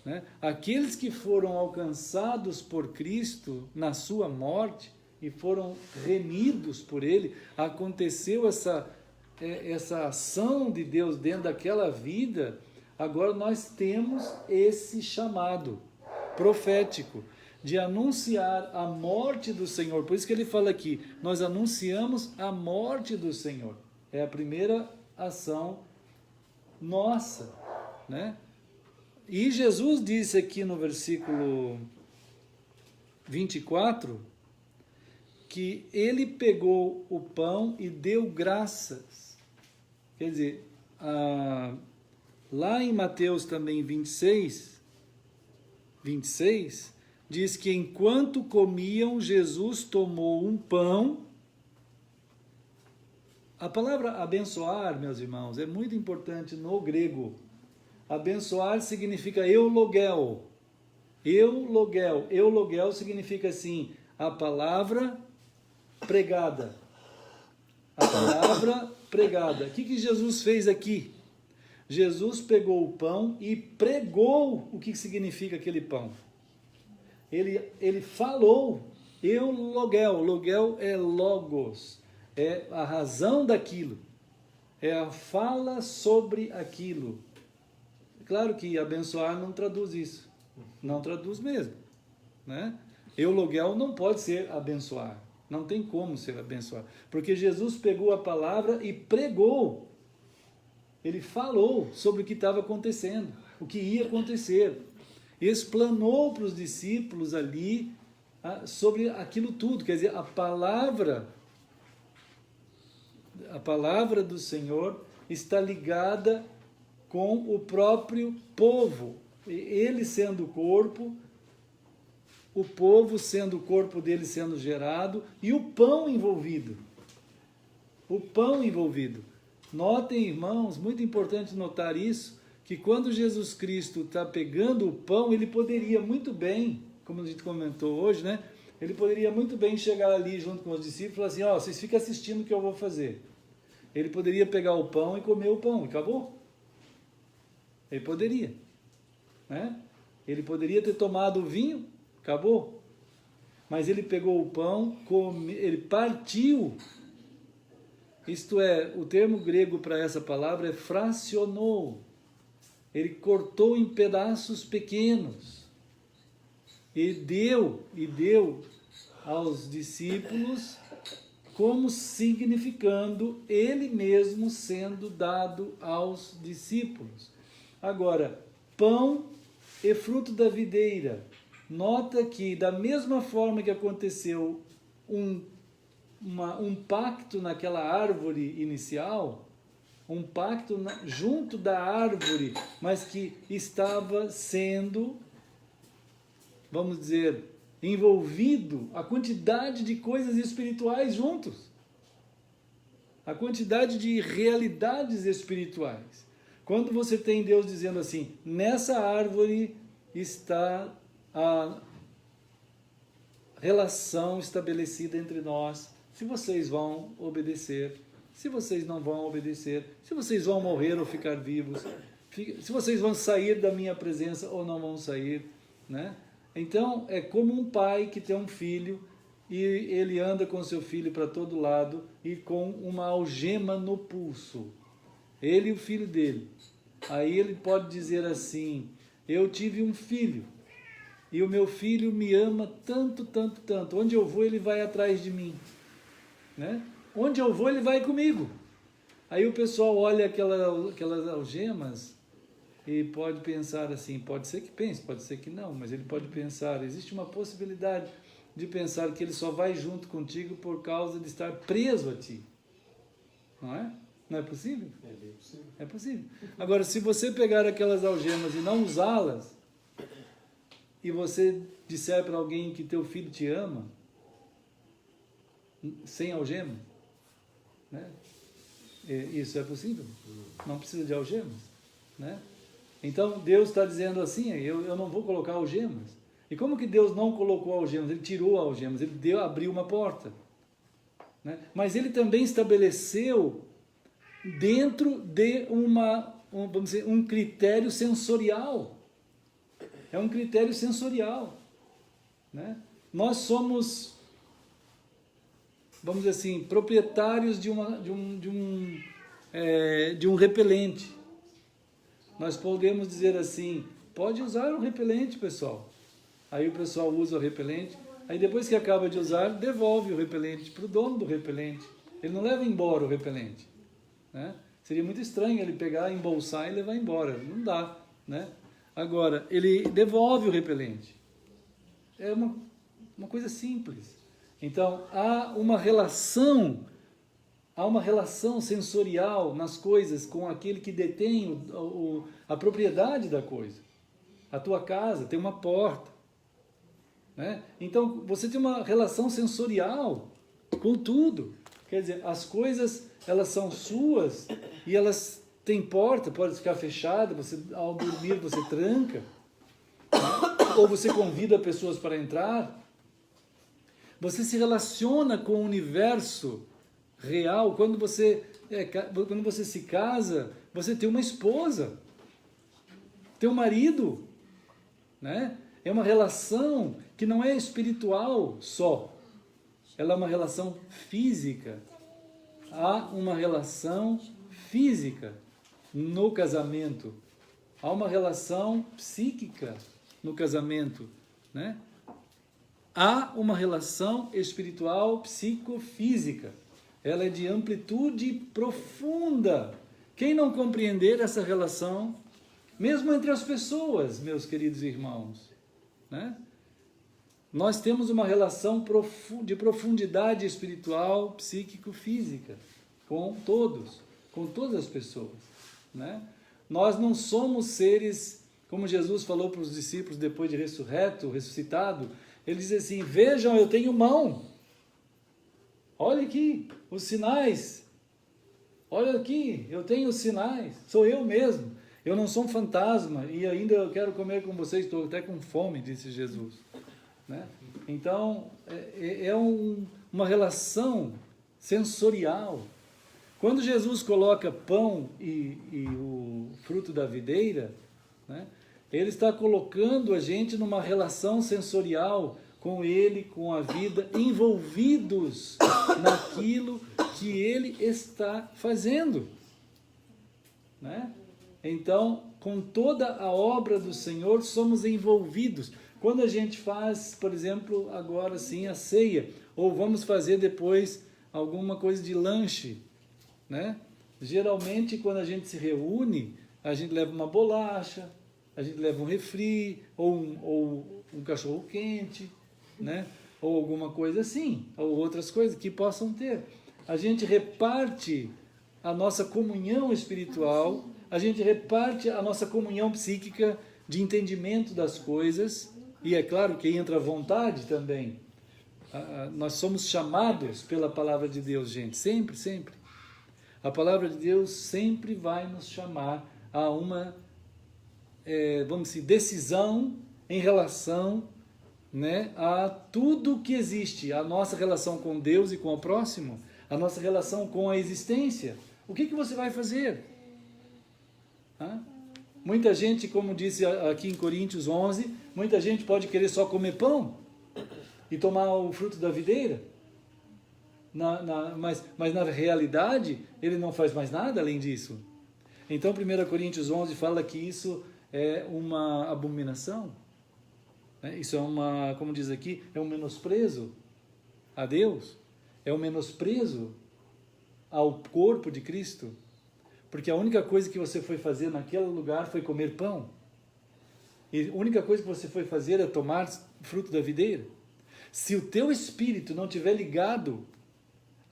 Né? Aqueles que foram alcançados por Cristo na sua morte e foram remidos por Ele, aconteceu essa ação de Deus dentro daquela vida. Agora nós temos esse chamado profético de anunciar a morte do Senhor. Por isso que ele fala aqui, nós anunciamos a morte do Senhor. É a primeira ação nossa, né? E Jesus disse aqui no versículo 24 que ele pegou o pão e deu graças. Quer dizer, lá em Mateus também 26, diz que enquanto comiam, Jesus tomou um pão A palavra abençoar, meus irmãos, é muito importante no grego. Abençoar significa eulogel. Eulogel. Eulogel significa assim, a palavra pregada. A palavra pregada. O que Jesus fez aqui? Jesus pegou o pão e pregou o que significa aquele pão. Ele falou, eulogel. Logel é logos. É a razão daquilo. É a fala sobre aquilo. Claro que abençoar não traduz isso. Não traduz mesmo. Né? Eulogel não pode ser abençoar. Não tem como ser abençoar. Porque Jesus pegou a palavra e pregou. Ele falou sobre o que estava acontecendo. O que ia acontecer. Explanou para os discípulos ali sobre aquilo tudo. Quer dizer, a palavra do Senhor está ligada com o próprio povo. Ele sendo o corpo, o povo sendo o corpo dele sendo gerado, e o pão envolvido. O pão envolvido. Notem, irmãos, muito importante notar isso, que quando Jesus Cristo está pegando o pão, ele poderia muito bem, como a gente comentou hoje, né? Ele poderia muito bem chegar ali junto com os discípulos e falar assim, vocês ficam assistindo o que eu vou fazer. Ele poderia pegar o pão e comer o pão, e acabou. Ele poderia. Né? Ele poderia ter tomado o vinho, acabou. Mas ele pegou o pão, ele partiu. Isto é, o termo grego para essa palavra é fracionou. Ele cortou em pedaços pequenos. E deu aos discípulos como significando ele mesmo sendo dado aos discípulos. Agora, pão e fruto da videira. Nota que, da mesma forma que aconteceu um pacto naquela árvore inicial, um pacto junto da árvore, mas que estava sendo, vamos dizer, envolvido a quantidade de coisas espirituais juntos. A quantidade de realidades espirituais. Quando você tem Deus dizendo assim, nessa árvore está a relação estabelecida entre nós, se vocês vão obedecer, se vocês não vão obedecer, se vocês vão morrer ou ficar vivos, se vocês vão sair da minha presença ou não vão sair, né? Então, é como um pai que tem um filho e ele anda com seu filho para todo lado e com uma algema no pulso. Ele e o filho dele. Aí ele pode dizer assim, eu tive um filho e o meu filho me ama tanto, tanto, tanto. Onde eu vou, ele vai atrás de mim. Né? Onde eu vou, ele vai comigo. Aí o pessoal olha aquelas algemas e pode pensar assim, pode ser que pense, pode ser que não, mas ele pode pensar, existe uma possibilidade de pensar que ele só vai junto contigo por causa de estar preso a ti. Não é? Não é possível? É bem possível. É possível. Agora, se você pegar aquelas algemas e não usá-las, e você disser para alguém que teu filho te ama, sem algemas, né? Isso é possível? Não precisa de algemas, né? Então, Deus está dizendo assim, eu não vou colocar algemas. E como que Deus não colocou algemas? Ele tirou algemas, ele abriu uma porta. Né? Mas ele também estabeleceu dentro de vamos dizer, um critério sensorial. É um critério sensorial. Né? Nós somos, vamos dizer assim, proprietários de um repelente. Nós podemos dizer assim, pode usar um repelente, pessoal. Aí o pessoal usa o repelente, aí depois que acaba de usar, devolve o repelente para o dono do repelente. Ele não leva embora o repelente. Né? Seria muito estranho ele pegar, embolsar e levar embora. Não dá. Né? Agora, ele devolve o repelente. É uma coisa simples. Então, há uma relação sensorial nas coisas com aquele que detém a propriedade da coisa. A tua casa tem uma porta. Né? Então, você tem uma relação sensorial com tudo. Quer dizer, as coisas, elas são suas e elas têm porta, pode ficar fechada, você, ao dormir você tranca, né? Ou você convida pessoas para entrar. Você se relaciona com o universo real. Quando você se casa, você tem uma esposa, tem um marido, né? É uma relação que não é espiritual só, ela é uma relação física. Há uma relação física no casamento, há uma relação psíquica no casamento, né? Há uma relação espiritual psicofísica, ela é de amplitude profunda. Quem não compreender essa relação, mesmo entre as pessoas, meus queridos irmãos, né? Nós temos uma relação de profundidade espiritual, psíquico-física, com todos, com todas as pessoas, né? Nós não somos seres, como Jesus falou para os discípulos depois de ressuscitado, ele diz assim, vejam, eu tenho mão, olha aqui, os sinais, olha aqui, eu tenho os sinais, sou eu mesmo, eu não sou um fantasma e ainda eu quero comer com vocês, estou até com fome, disse Jesus, né? Então, uma relação sensorial. Quando Jesus coloca pão e o fruto da videira, né, ele está colocando a gente numa relação sensorial com ele, com a vida, envolvidos naquilo que ele está fazendo, né? Então, com toda a obra do Senhor, somos envolvidos. Quando a gente faz, por exemplo, agora sim a ceia, ou vamos fazer depois alguma coisa de lanche, né? Geralmente, quando a gente se reúne, a gente leva uma bolacha, a gente leva um refri, ou um cachorro quente, né? Ou alguma coisa assim, ou outras coisas que possam ter. A gente reparte a nossa comunhão espiritual, a gente reparte a nossa comunhão psíquica de entendimento das coisas, e é claro que entra a vontade também. Nós somos chamados pela palavra de Deus, gente, sempre, sempre. A palavra de Deus sempre vai nos chamar a uma, vamos dizer, decisão em relação, né, a tudo que existe, a nossa relação com Deus e com o próximo, a nossa relação com a existência. O que você vai fazer? Muita gente, como disse aqui em Coríntios 11, muita gente pode querer só comer pão e tomar o fruto da videira, mas na realidade ele não faz mais nada além disso. Então 1 Coríntios 11 fala que isso é uma abominação, né? Isso é uma, como diz aqui, é um menosprezo a Deus, é um menosprezo ao corpo de Cristo. Porque a única coisa que você foi fazer naquele lugar foi comer pão. E a única coisa que você foi fazer é tomar fruto da videira. Se o teu espírito não estiver ligado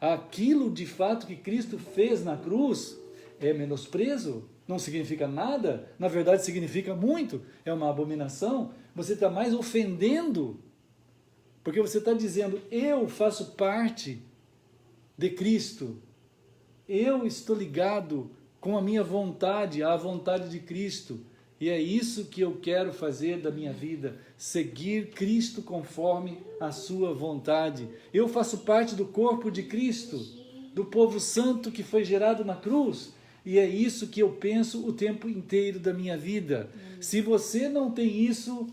àquilo de fato que Cristo fez na cruz, é menosprezo, não significa nada, na verdade significa muito, é uma abominação. Você está mais ofendendo, porque você está dizendo, eu faço parte de Cristo, eu estou ligado com a minha vontade, à vontade de Cristo. E é isso que eu quero fazer da minha vida, seguir Cristo conforme a sua vontade. Eu faço parte do corpo de Cristo, do povo santo que foi gerado na cruz. E é isso que eu penso o tempo inteiro da minha vida. Se você não tem isso,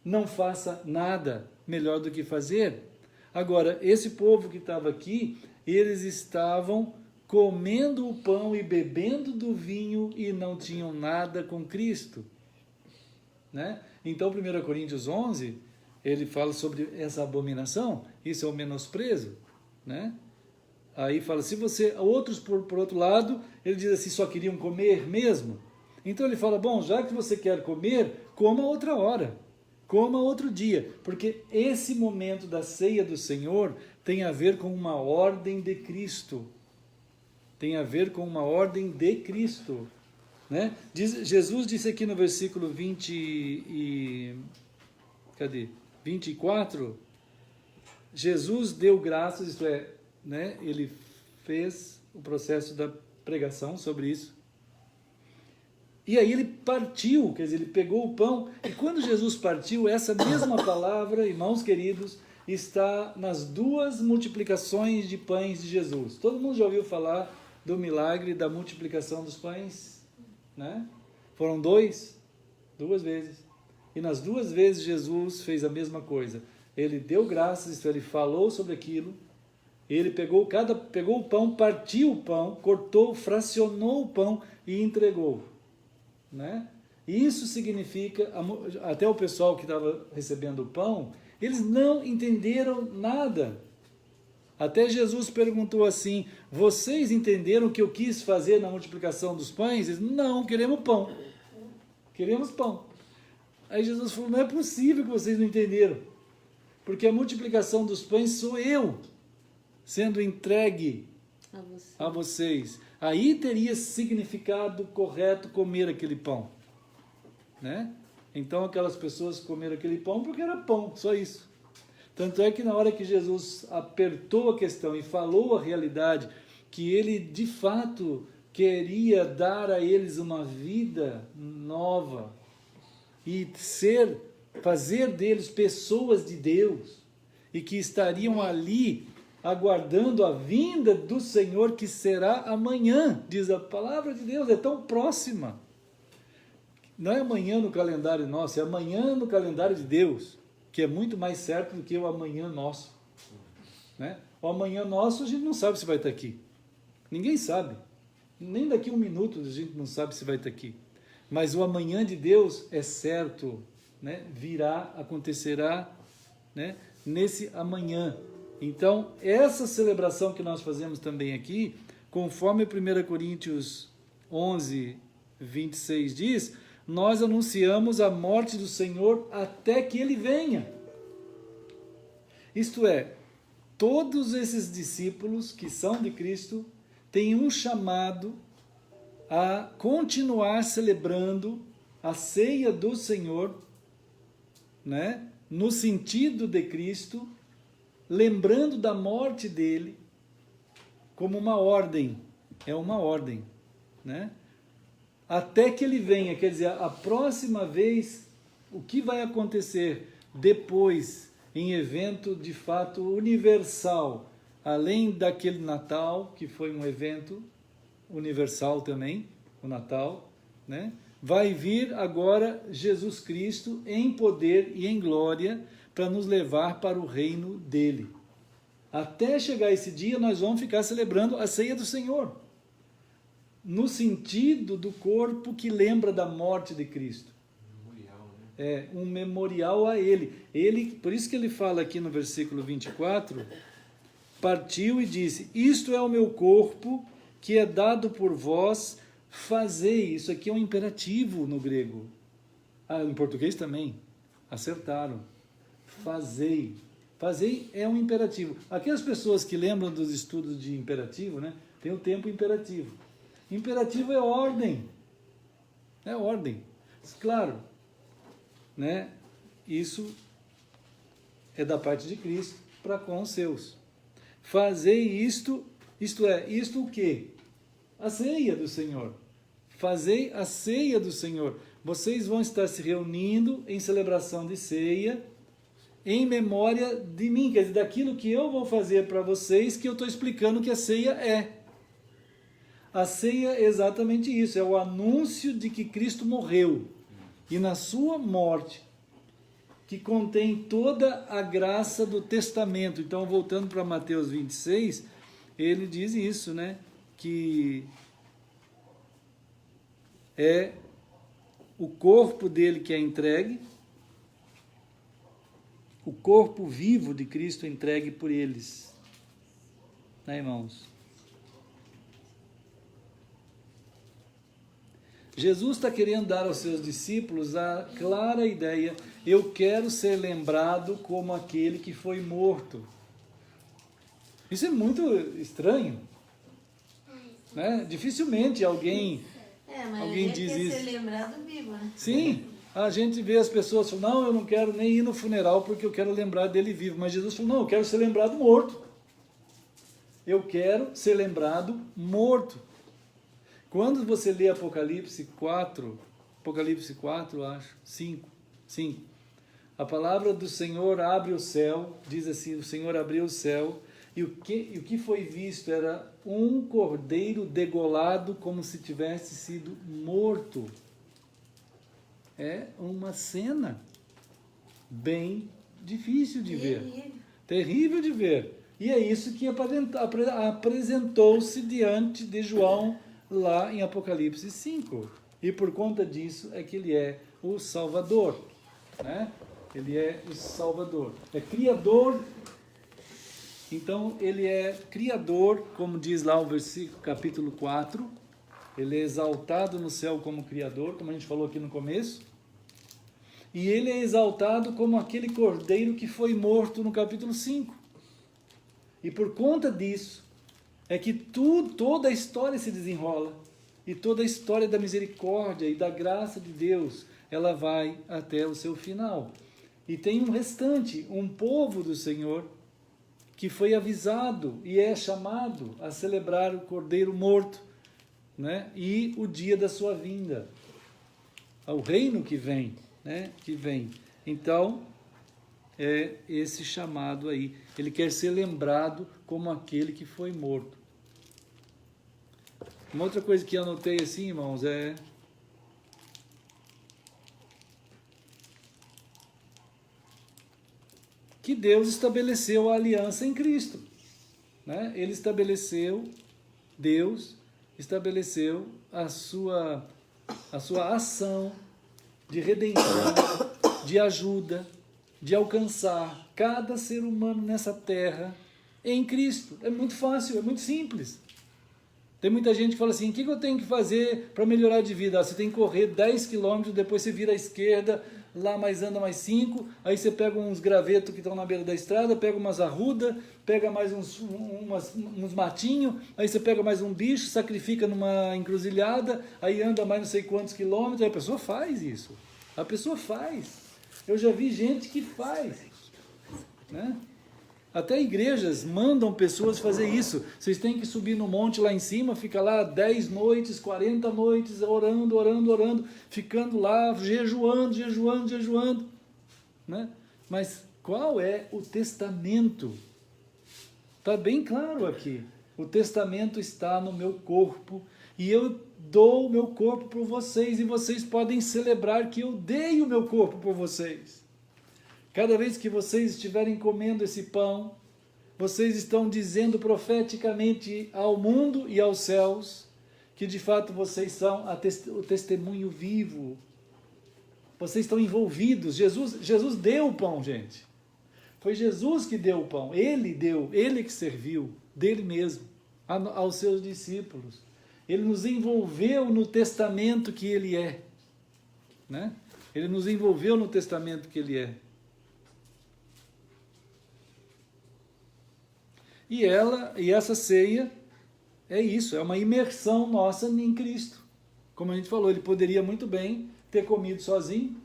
não faça nada melhor do que fazer. Agora, esse povo que estava aqui, eles estavam comendo o pão e bebendo do vinho e não tinham nada com Cristo, né? Então 1 Coríntios 11, ele fala sobre essa abominação, isso é o menosprezo, né? Aí fala, se você, outros por outro lado, ele diz assim, só queriam comer mesmo. Então ele fala, bom, já que você quer comer, coma outra hora, coma outro dia, porque esse momento da ceia do Senhor tem a ver com uma ordem de Cristo, tem a ver com uma ordem de Cristo, né? Jesus disse aqui no versículo 24, Jesus deu graças, isto é, né, ele fez o processo da pregação sobre isso. E aí ele partiu, quer dizer, ele pegou o pão, e quando Jesus partiu, essa mesma palavra, irmãos queridos, está nas 2 multiplicações de pães de Jesus. Todo mundo já ouviu falar do milagre da multiplicação dos pães, né? Foram 2 vezes. E nas 2 vezes Jesus fez a mesma coisa. Ele deu graças, ele falou sobre aquilo, ele pegou o pão, partiu o pão, cortou, fracionou o pão e entregou, né? Isso significa, até o pessoal que estava recebendo o pão, eles não entenderam nada. Até Jesus perguntou assim: vocês entenderam o que eu quis fazer na multiplicação dos pães? Eles: não, queremos pão. Queremos pão. Aí Jesus falou: não é possível que vocês não entenderam, porque a multiplicação dos pães sou eu sendo entregue a vocês. Aí teria significado correto comer aquele pão, né? Então aquelas pessoas comeram aquele pão porque era pão, só isso. Tanto é que na hora que Jesus apertou a questão e falou a realidade, que ele de fato queria dar a eles uma vida nova e fazer deles pessoas de Deus, e que estariam ali aguardando a vinda do Senhor, que será amanhã, diz a palavra de Deus, é tão próxima. Não é amanhã no calendário nosso, é amanhã no calendário de Deus, que é muito mais certo do que o amanhã nosso, né? O amanhã nosso a gente não sabe se vai estar aqui, ninguém sabe, nem daqui a 1 minuto a gente não sabe se vai estar aqui, mas o amanhã de Deus é certo, né? Virá, acontecerá, né? Nesse amanhã. Então, essa celebração que nós fazemos também aqui, conforme 1 Coríntios 11, 26 diz, nós anunciamos a morte do Senhor até que Ele venha. Isto é, todos esses discípulos que são de Cristo têm um chamado a continuar celebrando a ceia do Senhor, né? No sentido de Cristo, lembrando da morte dele como uma ordem, é uma ordem, né? Até que ele venha, quer dizer, a próxima vez, o que vai acontecer depois, em evento de fato universal, além daquele Natal, que foi um evento universal também, o Natal, né? Vai vir agora Jesus Cristo em poder e em glória, para nos levar para o reino dele. Até chegar esse dia, nós vamos ficar celebrando a ceia do Senhor, no sentido do corpo que lembra da morte de Cristo. Memorial, né? É, um memorial a ele. Por isso que ele fala aqui no versículo 24, partiu e disse, isto é o meu corpo, que é dado por vós, fazei. Isso aqui é um imperativo no grego. Em português também. Acertaram. Fazei. Fazei é um imperativo. Aquelas pessoas que lembram dos estudos de imperativo, né, tem o tempo imperativo. Imperativo é ordem. É ordem. Claro, né, isso é da parte de Cristo para com os seus. Fazei isto, isto o quê? A ceia do Senhor. Fazei a ceia do Senhor. Vocês vão estar se reunindo em celebração de ceia, em memória de mim, quer dizer, daquilo que eu vou fazer para vocês, que eu estou explicando que a ceia é. A ceia é exatamente isso, é o anúncio de que Cristo morreu, e na sua morte, que contém toda a graça do testamento. Então, voltando para Mateus 26, ele diz isso, né, que é o corpo dele que é entregue, o corpo vivo de Cristo entregue por eles. Né, irmãos? Jesus está querendo dar aos seus discípulos a clara ideia, eu quero ser lembrado como aquele que foi morto. Isso é muito estranho, né? Dificilmente alguém diz isso. Ser lembrado vivo, né? Sim, a gente vê as pessoas falando, não, eu não quero nem ir no funeral porque eu quero lembrar dele vivo. Mas Jesus falou, não, eu quero ser lembrado morto. eu quero ser lembrado morto. Quando você lê Apocalipse 4, acho, 5, a palavra do Senhor abre o céu, diz assim, o Senhor abriu o céu, e o que foi visto era um cordeiro degolado como se tivesse sido morto. É uma cena bem difícil de ver. Terrível de ver. E é isso que apresentou-se diante de João lá em Apocalipse 5. E por conta disso é que ele é o Salvador. Né? Ele é o Salvador. É Criador. Então, ele é Criador, como diz lá o versículo, capítulo 4. Ele é exaltado no céu como Criador, como a gente falou aqui no começo. E ele é exaltado como aquele cordeiro que foi morto no capítulo 5. E por conta disso, é que toda a história se desenrola. E toda a história da misericórdia e da graça de Deus, ela vai até o seu final. E tem um restante, um povo do Senhor, que foi avisado e é chamado a celebrar o Cordeiro morto, né? E o dia da sua vinda, ao reino que vem, né? Que vem. Então, é esse chamado aí. Ele quer ser lembrado como aquele que foi morto. Uma outra coisa que eu anotei assim, irmãos, é que Deus estabeleceu a aliança em Cristo. Né? Deus estabeleceu a sua ação de redenção, de ajuda, de alcançar cada ser humano nessa terra em Cristo. É muito fácil, é muito simples. Tem muita gente que fala assim, o que eu tenho que fazer para melhorar de vida? Você tem que correr 10 quilômetros, depois você vira à esquerda, lá mais anda mais 5, aí você pega uns gravetos que estão na beira da estrada, pega umas arrudas, pega mais uns matinhos, aí você pega mais um bicho, sacrifica numa encruzilhada, aí anda mais não sei quantos quilômetros, aí a pessoa faz isso. A pessoa faz. Eu já vi gente que faz. Né? Até igrejas mandam pessoas fazer isso. Vocês têm que subir no monte lá em cima, fica lá 10 noites, 40 noites, orando, ficando lá, jejuando. Né? Mas qual é o testamento? Está bem claro aqui. O testamento está no meu corpo e eu dou o meu corpo por vocês e vocês podem celebrar que eu dei o meu corpo por vocês. Cada vez que vocês estiverem comendo esse pão, vocês estão dizendo profeticamente ao mundo e aos céus que de fato vocês são o testemunho vivo. Vocês estão envolvidos. Jesus deu o pão, gente. Foi Jesus que deu o pão. Ele deu, ele que serviu dele mesmo aos seus discípulos. Ele nos envolveu no testamento que ele é. Né? Ele nos envolveu no testamento que ele é. E essa ceia é isso, é uma imersão nossa em Cristo. Como a gente falou, ele poderia muito bem ter comido sozinho,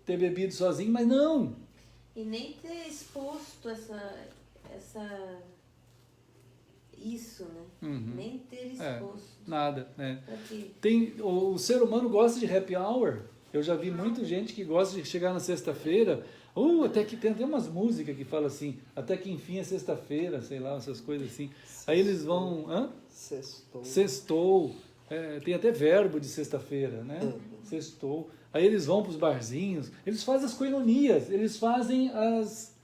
ter bebido sozinho, mas não. E nem ter exposto isso, né? Uhum. Nem ter exposto. Nada, né? Aqui. O ser humano gosta de happy hour. Eu já vi muita gente que gosta de chegar na sexta-feira, até que tem até umas músicas que falam assim, até que enfim é sexta-feira, sei lá, essas coisas assim. Aí eles vão, Sextou. Tem até verbo de sexta-feira, né? Sextou. Aí eles vão para os barzinhos, eles fazem as coinonias, eles fazem as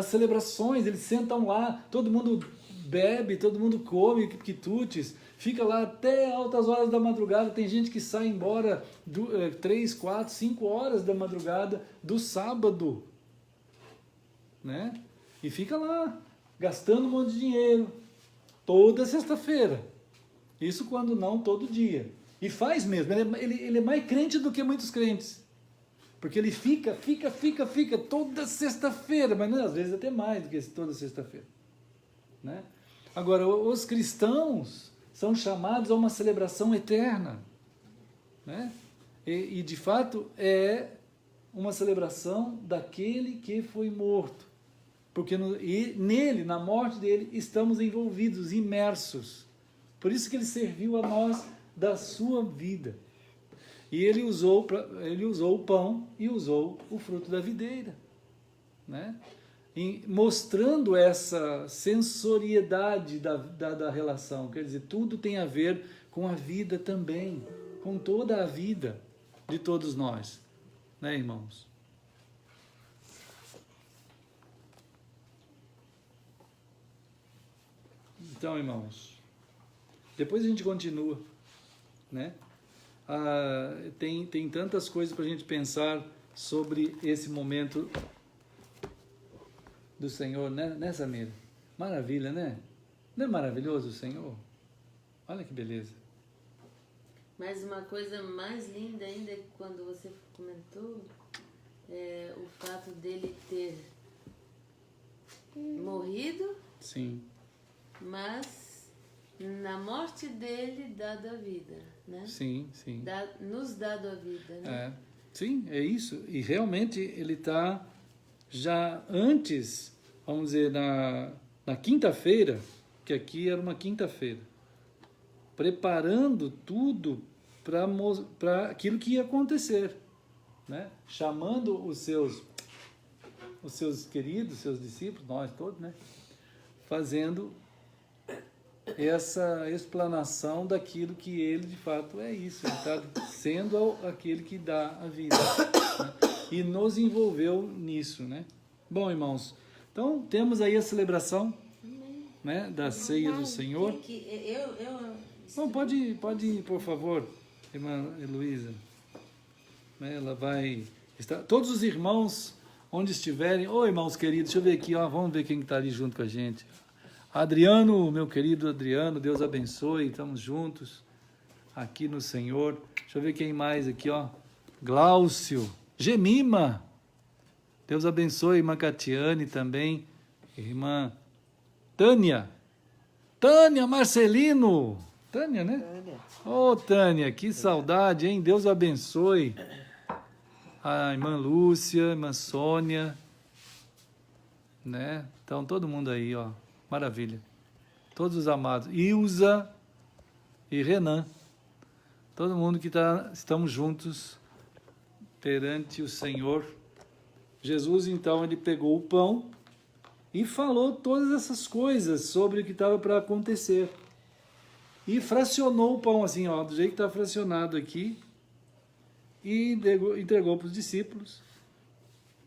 celebrações, eles sentam lá, todo mundo bebe, todo mundo come quitutes, fica lá até altas horas da madrugada. Tem gente que sai embora 3, 4, 5 horas da madrugada do sábado, né? E fica lá, gastando um monte de dinheiro, toda sexta-feira. Isso quando não todo dia. E faz mesmo, ele é mais crente do que muitos crentes. Porque ele fica toda sexta-feira, mas às vezes até mais do que toda sexta-feira. Né? Agora, os cristãos são chamados a uma celebração eterna. Né? E de fato, é uma celebração daquele que foi morto. porque e nele, na morte dele, estamos envolvidos, imersos. Por isso que ele serviu a nós da sua vida. E ele usou o pão e usou o fruto da videira, né? Mostrando essa sensoriedade da relação. Quer dizer, tudo tem a ver com a vida também, com toda a vida de todos nós, né, irmãos? Então, irmãos, depois a gente continua, né? Tem tantas coisas para a gente pensar sobre esse momento do Senhor, né, Samira? Maravilha, né? Não é maravilhoso o Senhor? Olha que beleza. Mas uma coisa mais linda ainda é quando você comentou o fato dele ter morrido, Sim. mas na morte dele dado a vida, né? Sim, sim. Nos dado a vida, né? Sim, é isso. E realmente ele está já antes, vamos dizer, na quinta-feira, que aqui era uma quinta-feira, preparando tudo para aquilo que ia acontecer, né? Chamando os seus queridos, seus discípulos, nós todos, né? Fazendo essa explanação daquilo que ele de fato é isso, ele está sendo aquele que dá a vida, né? E nos envolveu nisso, né? Bom, irmãos, então temos aí a celebração, né, da ceia do Senhor. Bom, pode ir, por favor, irmã Heloísa. Ela vai estar, todos os irmãos onde estiverem. Ô, irmãos queridos, deixa eu ver aqui, ó, vamos ver quem está ali junto com a gente. Adriano, meu querido Adriano, Deus abençoe, estamos juntos aqui no Senhor. Deixa eu ver quem mais aqui, ó. Glaucio, Gemima, Deus abençoe, irmã Catiane também, irmã Tânia Marcelino, Tânia, né? Ô, Tânia, que saudade, hein? Deus abençoe. A irmã Lúcia, irmã Sônia, né? Então, todo mundo aí, ó. Maravilha. Todos os amados. Ilza e Renan. Todo mundo que estamos juntos perante o Senhor. Jesus, então, ele pegou o pão e falou todas essas coisas sobre o que estava para acontecer. E fracionou o pão assim, ó, do jeito que está fracionado aqui. E entregou para os discípulos.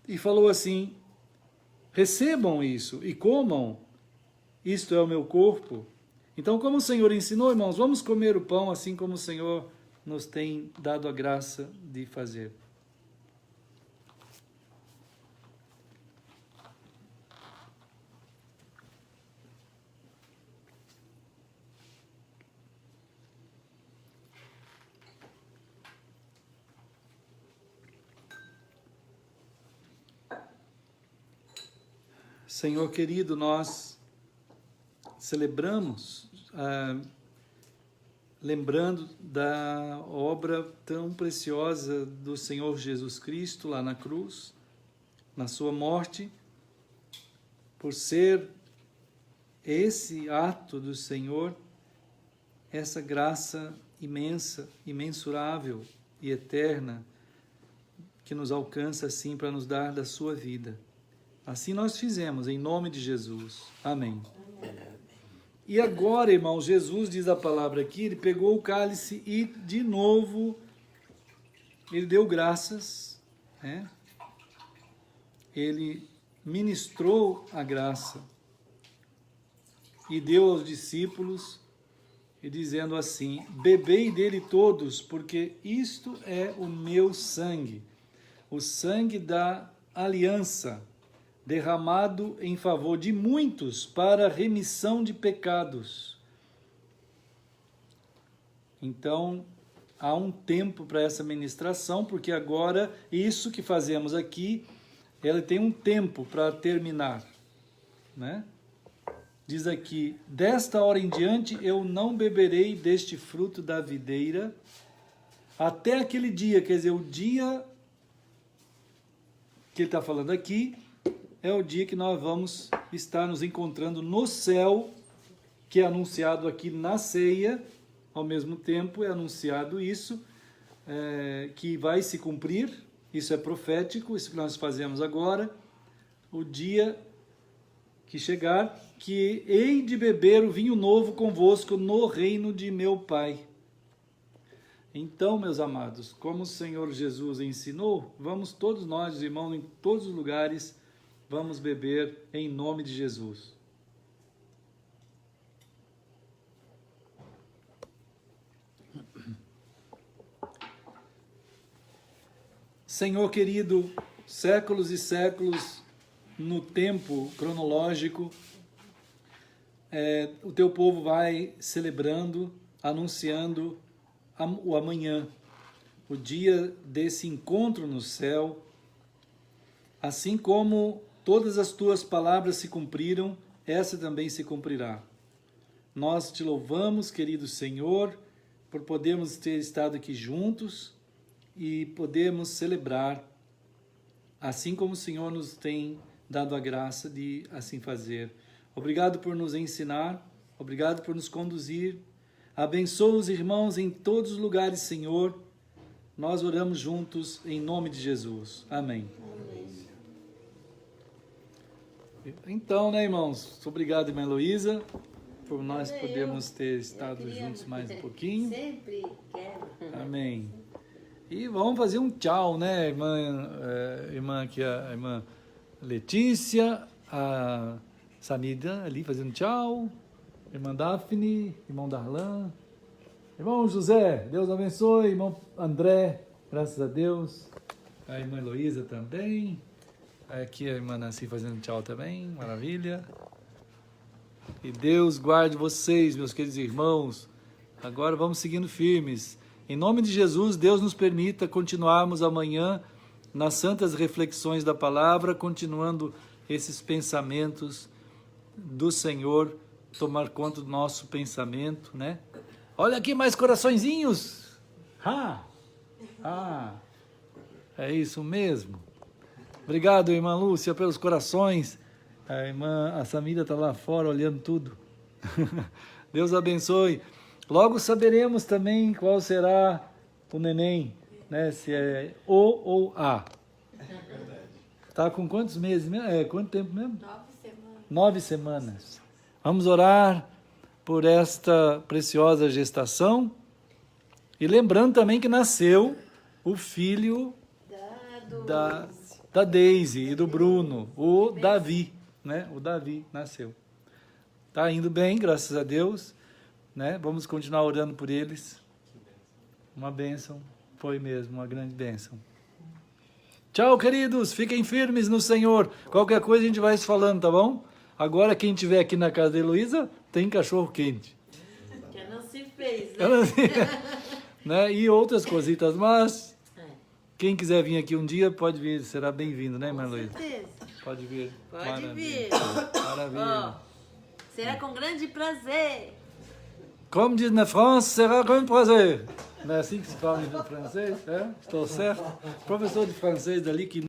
E falou assim: recebam isso e comam. Isto é o meu corpo. Então, como o Senhor ensinou, irmãos, vamos comer o pão assim como o Senhor nos tem dado a graça de fazer. Senhor querido, nós celebramos, lembrando da obra tão preciosa do Senhor Jesus Cristo lá na cruz, na sua morte, por ser esse ato do Senhor, essa graça imensa, imensurável e eterna, que nos alcança assim para nos dar da sua vida. Assim nós fizemos, em nome de Jesus. Amém. E agora, irmão, Jesus diz a palavra aqui, ele pegou o cálice e, de novo, ele deu graças, né? Ele ministrou a graça e deu aos discípulos, e dizendo assim: bebei dele todos, porque isto é o meu sangue, o sangue da aliança, derramado em favor de muitos para a remissão de pecados. Então, há um tempo para essa ministração, porque agora, isso que fazemos aqui, ela tem um tempo para terminar, né? Diz aqui: desta hora em diante eu não beberei deste fruto da videira, até aquele dia, quer dizer, o dia que ele está falando aqui, é o dia que nós vamos estar nos encontrando no céu, que é anunciado aqui na ceia. Ao mesmo tempo é anunciado isso, que vai se cumprir. Isso é profético, isso que nós fazemos agora. O dia que chegar, que hei de beber o vinho novo convosco no reino de meu Pai. Então, meus amados, como o Senhor Jesus ensinou, vamos todos nós, irmãos, em todos os lugares, vamos beber em nome de Jesus. Senhor querido, séculos e séculos no tempo cronológico, o teu povo vai celebrando, anunciando o amanhã, o dia desse encontro no céu. Assim como todas as tuas palavras se cumpriram, essa também se cumprirá. Nós te louvamos, querido Senhor, por podermos ter estado aqui juntos e podemos celebrar, assim como o Senhor nos tem dado a graça de assim fazer. Obrigado por nos ensinar, obrigado por nos conduzir. Abençoa os irmãos em todos os lugares, Senhor. Nós oramos juntos em nome de Jesus. Amém. Então, né, irmãos? Obrigado, irmã Heloísa, por nós podermos ter estado juntos mais um pouquinho. Sempre quero. Amém. E vamos fazer um tchau, né, irmã aqui, a irmã Letícia, a Samida ali fazendo tchau, irmã Daphne, irmão Darlan, irmão José, Deus abençoe, irmão André, graças a Deus, a irmã Heloísa também, aqui a irmã Nancy fazendo tchau também, maravilha. E Deus guarde vocês, meus queridos irmãos. Agora vamos seguindo firmes. Em nome de Jesus, Deus nos permita continuarmos amanhã nas santas reflexões da palavra, continuando esses pensamentos do Senhor, tomar conta do nosso pensamento, né? Olha aqui mais coraçõezinhos! É isso mesmo. Obrigado, irmã Lúcia, pelos corações. A Samida está lá fora olhando tudo. Deus abençoe. Logo saberemos também qual será o neném, né? Se é O ou A. Tá com quantos meses mesmo? Quanto tempo mesmo? 9 semanas. 9 semanas. Vamos orar por esta preciosa gestação. E lembrando também que nasceu o filho da Daisy e do Bruno, o Davi, né? O Davi nasceu. Tá indo bem, graças a Deus. Né? Vamos continuar orando por eles. Uma bênção, foi mesmo, uma grande bênção. Tchau, queridos, fiquem firmes no Senhor. Qualquer coisa a gente vai se falando, tá bom? Agora, quem estiver aqui na casa da Heloísa, tem cachorro quente. Que não se fez, né? Né? E outras cositas, mas quem quiser vir aqui um dia, pode vir, será bem-vindo, né, irmã Heloísa? Com certeza. Pode vir. Pode Maravilha. vir. Maravilha. Será com grande prazer. Como diz na França, será com prazer. Não é assim que se fala em francês? Estou certo? Professor de francês dali que